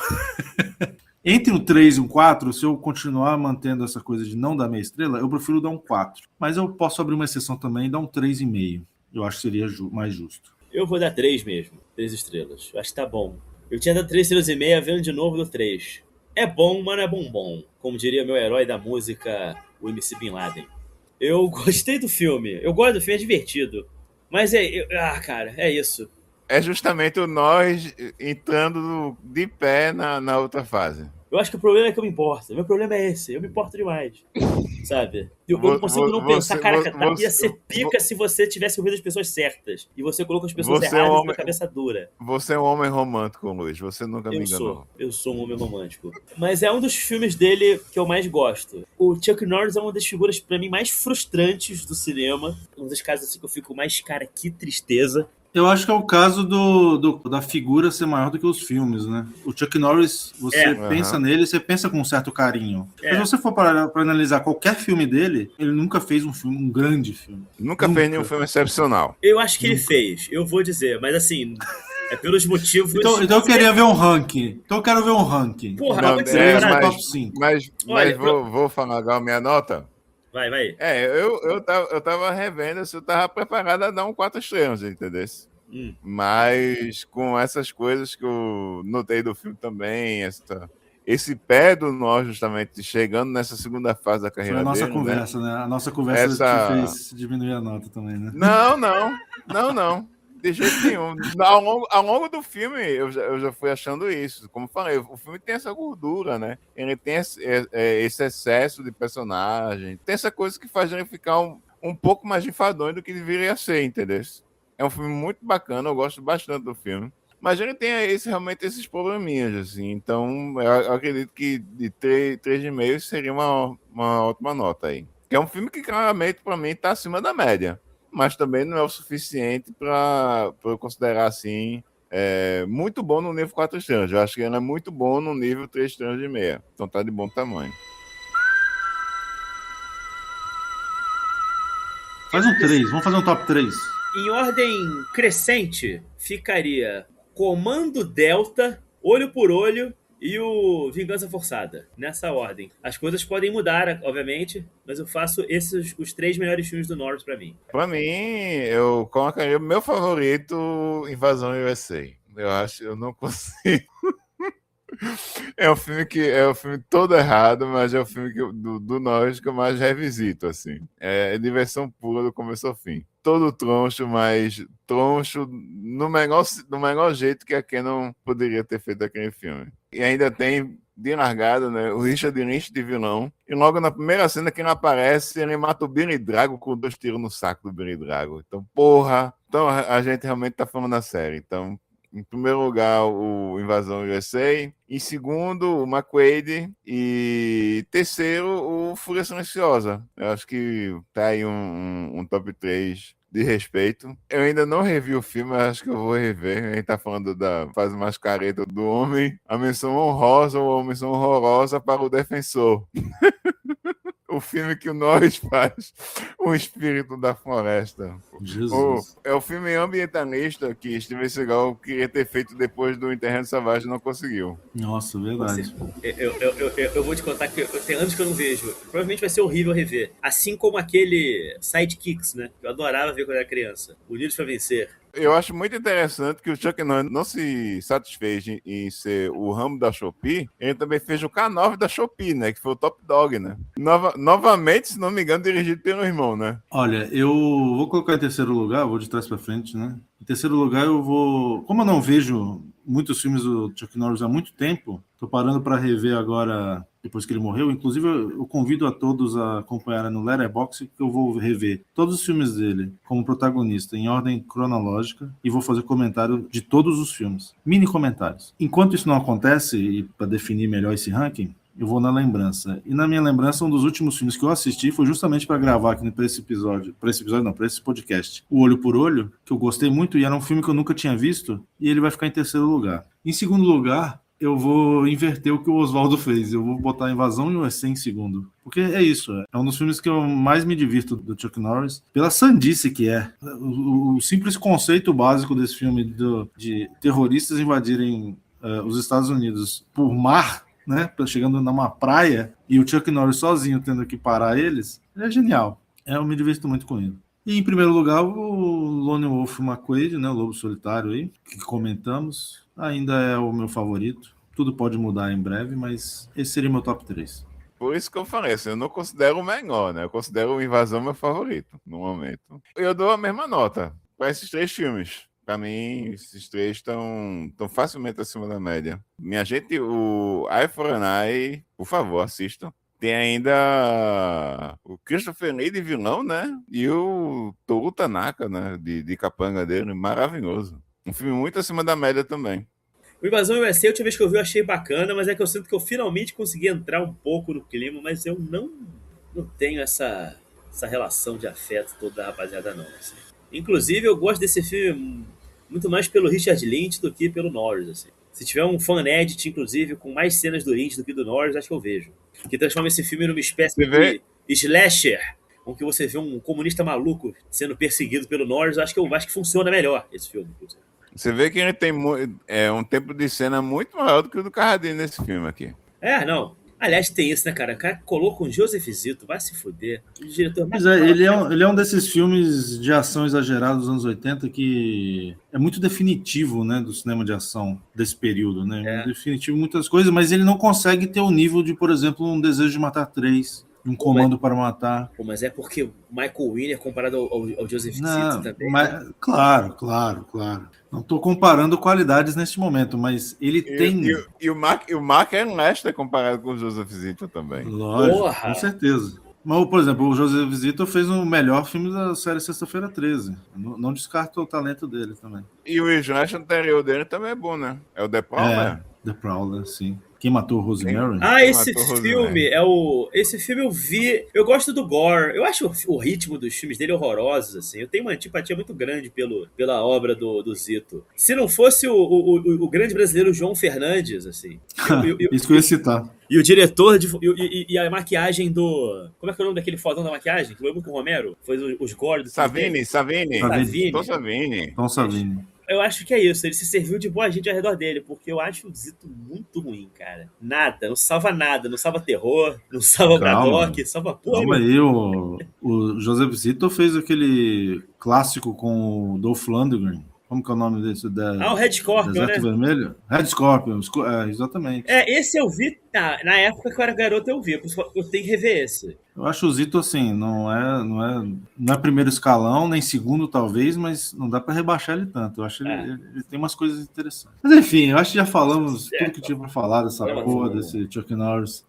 Entre um 3 e um 4, se eu continuar mantendo essa coisa de não dar meia estrela, eu prefiro dar um 4. Mas eu posso abrir uma exceção também e dar um 3,5. Eu acho que seria mais justo. Eu vou dar 3 mesmo. 3 estrelas. Eu acho que tá bom. Eu tinha dado 3 estrelas e meia, vendo de novo no 3. É bom, mas não é bom. Como diria meu herói da música, o MC Bin Laden. Eu gostei do filme. Eu gosto do filme, é divertido. Mas cara, é isso. É justamente o nós entrando de pé na outra fase. Eu acho que o problema é que eu me importo. Meu problema é esse. Eu me importo demais. Sabe? Eu não consigo não pensar, caraca, ia ser pica se você tivesse ouvido as pessoas certas. E você colocou as pessoas erradas na cabeça dura. Você é um homem romântico, Luiz. Você nunca me enganou. Eu sou um homem romântico. Mas é um dos filmes dele que eu mais gosto. O Chuck Norris é uma das figuras, pra mim, mais frustrantes do cinema. Um dos casos assim que eu fico mais, cara, que tristeza. Eu acho que é o caso da figura ser maior do que os filmes, né? O Chuck Norris, você pensa nele, você pensa com um certo carinho. Mas se você for para analisar qualquer filme dele, ele nunca fez um grande filme. Nunca fez nenhum filme excepcional. Eu acho que ele fez, eu vou dizer. Mas assim, é pelos motivos... Então eu queria ver um ranking. Então eu quero ver um ranking. Porra, não, top 5. Mas vou falar agora a minha nota. Vai. Eu tava revendo se eu tava preparado a dar um 4 estrelas, entendeu? Mas com essas coisas que eu notei do filme também, esse pé do Norris justamente chegando nessa segunda fase da carreira dele. Foi a nossa conversa, né? A nossa conversa te fez diminuir a nota também, né? Não. De jeito nenhum. Ao longo do filme, eu já fui achando isso. Como eu falei, o filme tem essa gordura, né? Ele tem esse excesso de personagem. Tem essa coisa que faz ele ficar um pouco mais enfadonho do que deveria ser, entendeu? É um filme muito bacana, eu gosto bastante do filme. Mas ele tem realmente esses probleminhas, assim. Então, eu acredito que de 3,5 seria uma ótima nota aí. Que é um filme que, claramente, para mim, está acima da média. Mas também não é o suficiente para eu considerar assim muito bom no nível 4 estrelas. Eu acho que ele é muito bom no nível 3 estrelas e meia. Então tá de bom tamanho. Faz um 3, vamos fazer um top 3. Em ordem crescente, ficaria Comando Delta, Olho por Olho e o Vingança Forçada, nessa ordem. As coisas podem mudar, obviamente, mas eu faço esses os 3 melhores filmes do Norris pra mim. Pra mim, eu colocaria o meu favorito, Invasão USA. Eu não consigo. É um filme todo errado, mas é o filme do Norris que eu mais revisito, assim. É diversão pura do começo ao fim. Todo troncho, mas troncho no melhor jeito que a Canon poderia ter feito aquele filme. E ainda tem, de largada, né, o Richard Lynch de vilão. E logo na primeira cena que ele aparece, ele mata o Billy Drago com 2 tiros no saco do Billy Drago. Então, porra! Então a gente realmente tá falando da série. Então, em primeiro lugar, o Invasão USA. Em segundo, o McQuaid. E terceiro, o Fúria Silenciosa. Eu acho que tá aí um top 3 de respeito. Eu ainda não revi o filme, acho que eu vou rever. A gente tá falando da fase mais careta do homem. A menção honrosa ou a menção horrorosa para o defensor. O filme que o Norris faz, O Espírito da Floresta. Jesus. É o filme ambientalista que Steven Seagal queria ter feito depois do Enterrando Savage e não conseguiu. Nossa, verdade. Eu vou te contar que tem anos que eu não vejo. Provavelmente vai ser horrível rever. Assim como aquele Sidekicks, né? Eu adorava ver quando era criança. Unidos pra Vencer. Eu acho muito interessante que o Chuck Norris não se satisfez em ser o ramo da Shopee, ele também fez o K9 da Shopee, né? Que foi o Top Dog, né? Novamente, se não me engano, dirigido pelo irmão, né? Olha, eu vou colocar em terceiro lugar, vou de trás para frente, né? Em terceiro lugar eu vou... Como eu não vejo muitos filmes do Chuck Norris há muito tempo, tô parando para rever agora depois que ele morreu. Inclusive, eu convido a todos a acompanharem no Letterboxd, que eu vou rever todos os filmes dele como protagonista, em ordem cronológica, e vou fazer comentário de todos os filmes. Mini comentários. Enquanto isso não acontece, e para definir melhor esse ranking, eu vou na lembrança. E na minha lembrança, um dos últimos filmes que eu assisti foi justamente para gravar aqui para esse episódio. Para esse podcast. O Olho por Olho, que eu gostei muito, e era um filme que eu nunca tinha visto, e ele vai ficar em terceiro lugar. Em segundo lugar, eu vou inverter o que o Oswaldo fez. Eu vou botar a Invasão e o EC em segundo. Porque é isso. É um dos filmes que eu mais me divirto do Chuck Norris. Pela sandice que é. O simples conceito básico desse filme de terroristas invadirem os Estados Unidos por mar, né, chegando numa praia, e o Chuck Norris sozinho tendo que parar eles, é genial. Eu me divirto muito com ele. E em primeiro lugar, o Lone Wolf McQuaid, né, o Lobo Solitário aí, que comentamos, ainda é o meu favorito. Tudo pode mudar em breve, mas esse seria meu top 3. Por isso que eu falei assim, eu não considero o menor, né? Eu considero o Invasão meu favorito, no momento. Eu dou a mesma nota para esses 3 filmes. Para mim, esses 3 estão facilmente acima da média. Minha gente, o Eye for an Eye, por favor, assistam. Tem ainda o Christopher Lee de vilão, né? E o Toru Tanaka, né? De capanga dele, maravilhoso. Um filme muito acima da média também. O Invasão USA, a última vez que eu vi, eu achei bacana, mas é que eu sinto que eu finalmente consegui entrar um pouco no clima, mas eu não tenho essa relação de afeto toda da rapaziada, não. Assim. Inclusive, eu gosto desse filme muito mais pelo Richard Lynch do que pelo Norris. Assim. Se tiver um fan edit, inclusive, com mais cenas do Lynch do que do Norris, acho que eu vejo. Que transforma esse filme numa espécie de slasher, com que você vê um comunista maluco sendo perseguido pelo Norris. Eu acho que funciona melhor esse filme, inclusive. Você vê que ele tem um tempo de cena muito maior do que o do Carradine nesse filme aqui. Não. Aliás, tem isso, né, cara? O cara colou com o Joseph Zito, vai se fuder. O diretor mais ele é um desses filmes de ação exagerados dos anos 80 que é muito definitivo, né, do cinema de ação desse período, né? Definitivo em muitas coisas, mas ele não consegue ter o nível de, por exemplo, Um Desejo de Matar 3, Um Comando para Matar. Mas é porque o Michael Winner comparado ao Joseph Zito também. Mas, claro. Não estou comparando qualidades neste momento, mas ele tem... E o Mark é Lester comparado com o Joseph Zito também. Lógico, com certeza. Mas, por exemplo, o Joseph Zito fez o melhor filme da série Sexta-feira 13. Não descarto o talento dele também. E o slash anterior dele também é bom, né? É o The Prowler? The Prowler, sim. Quem Matou Rosemary? Esse filme esse filme eu vi. Eu gosto do gore. Eu acho o ritmo dos filmes dele horrorosos, assim. Eu tenho uma antipatia muito grande pela obra do Zito. Se não fosse o grande brasileiro João Fernandes, assim. Isso que eu ia citar. E o diretor e a maquiagem do... Como é que é o nome daquele fodão da maquiagem? Que foi com o Romero? Foi os gore do Savini. Tom Savini. Eu acho que é isso, ele se serviu de boa gente ao redor dele, porque eu acho o Zito muito ruim, cara. Nada, não salva nada, não salva terror, não salva Braddock, salva porra. Calma aí, o Joseph Zito fez aquele clássico com o Dolph Lundgren. Como que é o nome desse? O Red Scorpion, Deserto né? Vermelho? Red Scorpion, exatamente. Esse eu vi, na época que eu era garoto eu vi, eu tenho que rever esse. Eu acho o Zito, assim, não é primeiro escalão, nem segundo talvez, mas não dá para rebaixar ele tanto. Eu acho que ele tem umas coisas interessantes. Mas enfim, eu acho que já falamos tudo que tinha para falar dessa porra, desse Chuck Norris.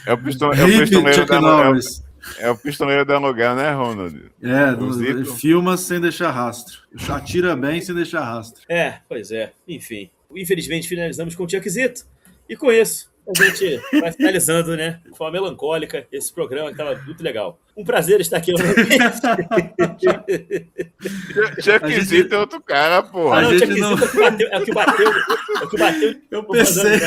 É o pistoleiro Chuck Norris. É o pistoleiro da lugar, né, Ronald? Ele filma sem deixar rastro. Atira bem sem deixar rastro. Pois é. Enfim. Infelizmente, finalizamos com o Chuck Zito. E com isso, a gente vai finalizando, né? De forma melancólica, esse programa que estava muito legal. Um prazer estar aqui novamente. Chuck Zito é outro cara, porra. Chuck Zito é o que bateu. Eu pensei...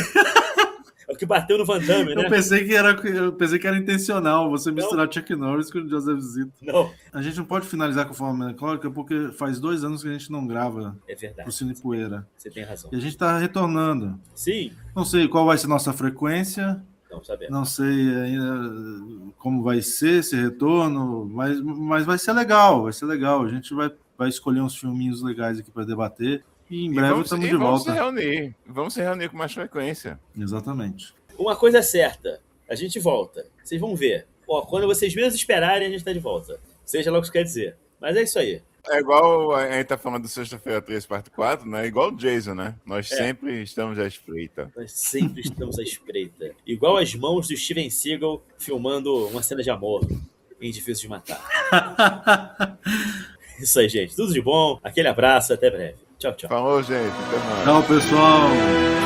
É o que bateu no Van Damme, né? Eu pensei que era intencional você misturar Chuck Norris com o Joseph Zito. Não. A gente não pode finalizar com forma melancólica porque faz 2 anos que a gente não grava pro Cine Poeira. Você tem razão. E a gente tá retornando. Sim. Não sei qual vai ser nossa frequência. Não sabemos. Não sei ainda como vai ser esse retorno, mas vai ser legal, A gente vai escolher uns filminhos legais aqui para debater. E em breve estamos de volta. Vamos se reunir com mais frequência. Exatamente. Uma coisa é certa, a gente volta. Vocês vão ver. Quando vocês menos esperarem, a gente está de volta. Seja lá o que isso quer dizer. Mas é isso aí. É igual a gente tá falando do Sexta-feira 3, parte 4, né? Igual o Jason, né? Nós sempre estamos à espreita. Nós sempre estamos à espreita. Igual as mãos do Steven Seagal filmando uma cena de amor em Difícil de Matar. Isso aí, gente. Tudo de bom. Aquele abraço. Até breve. Tchau, tchau. Falou, gente. Até mais. Tchau, pessoal.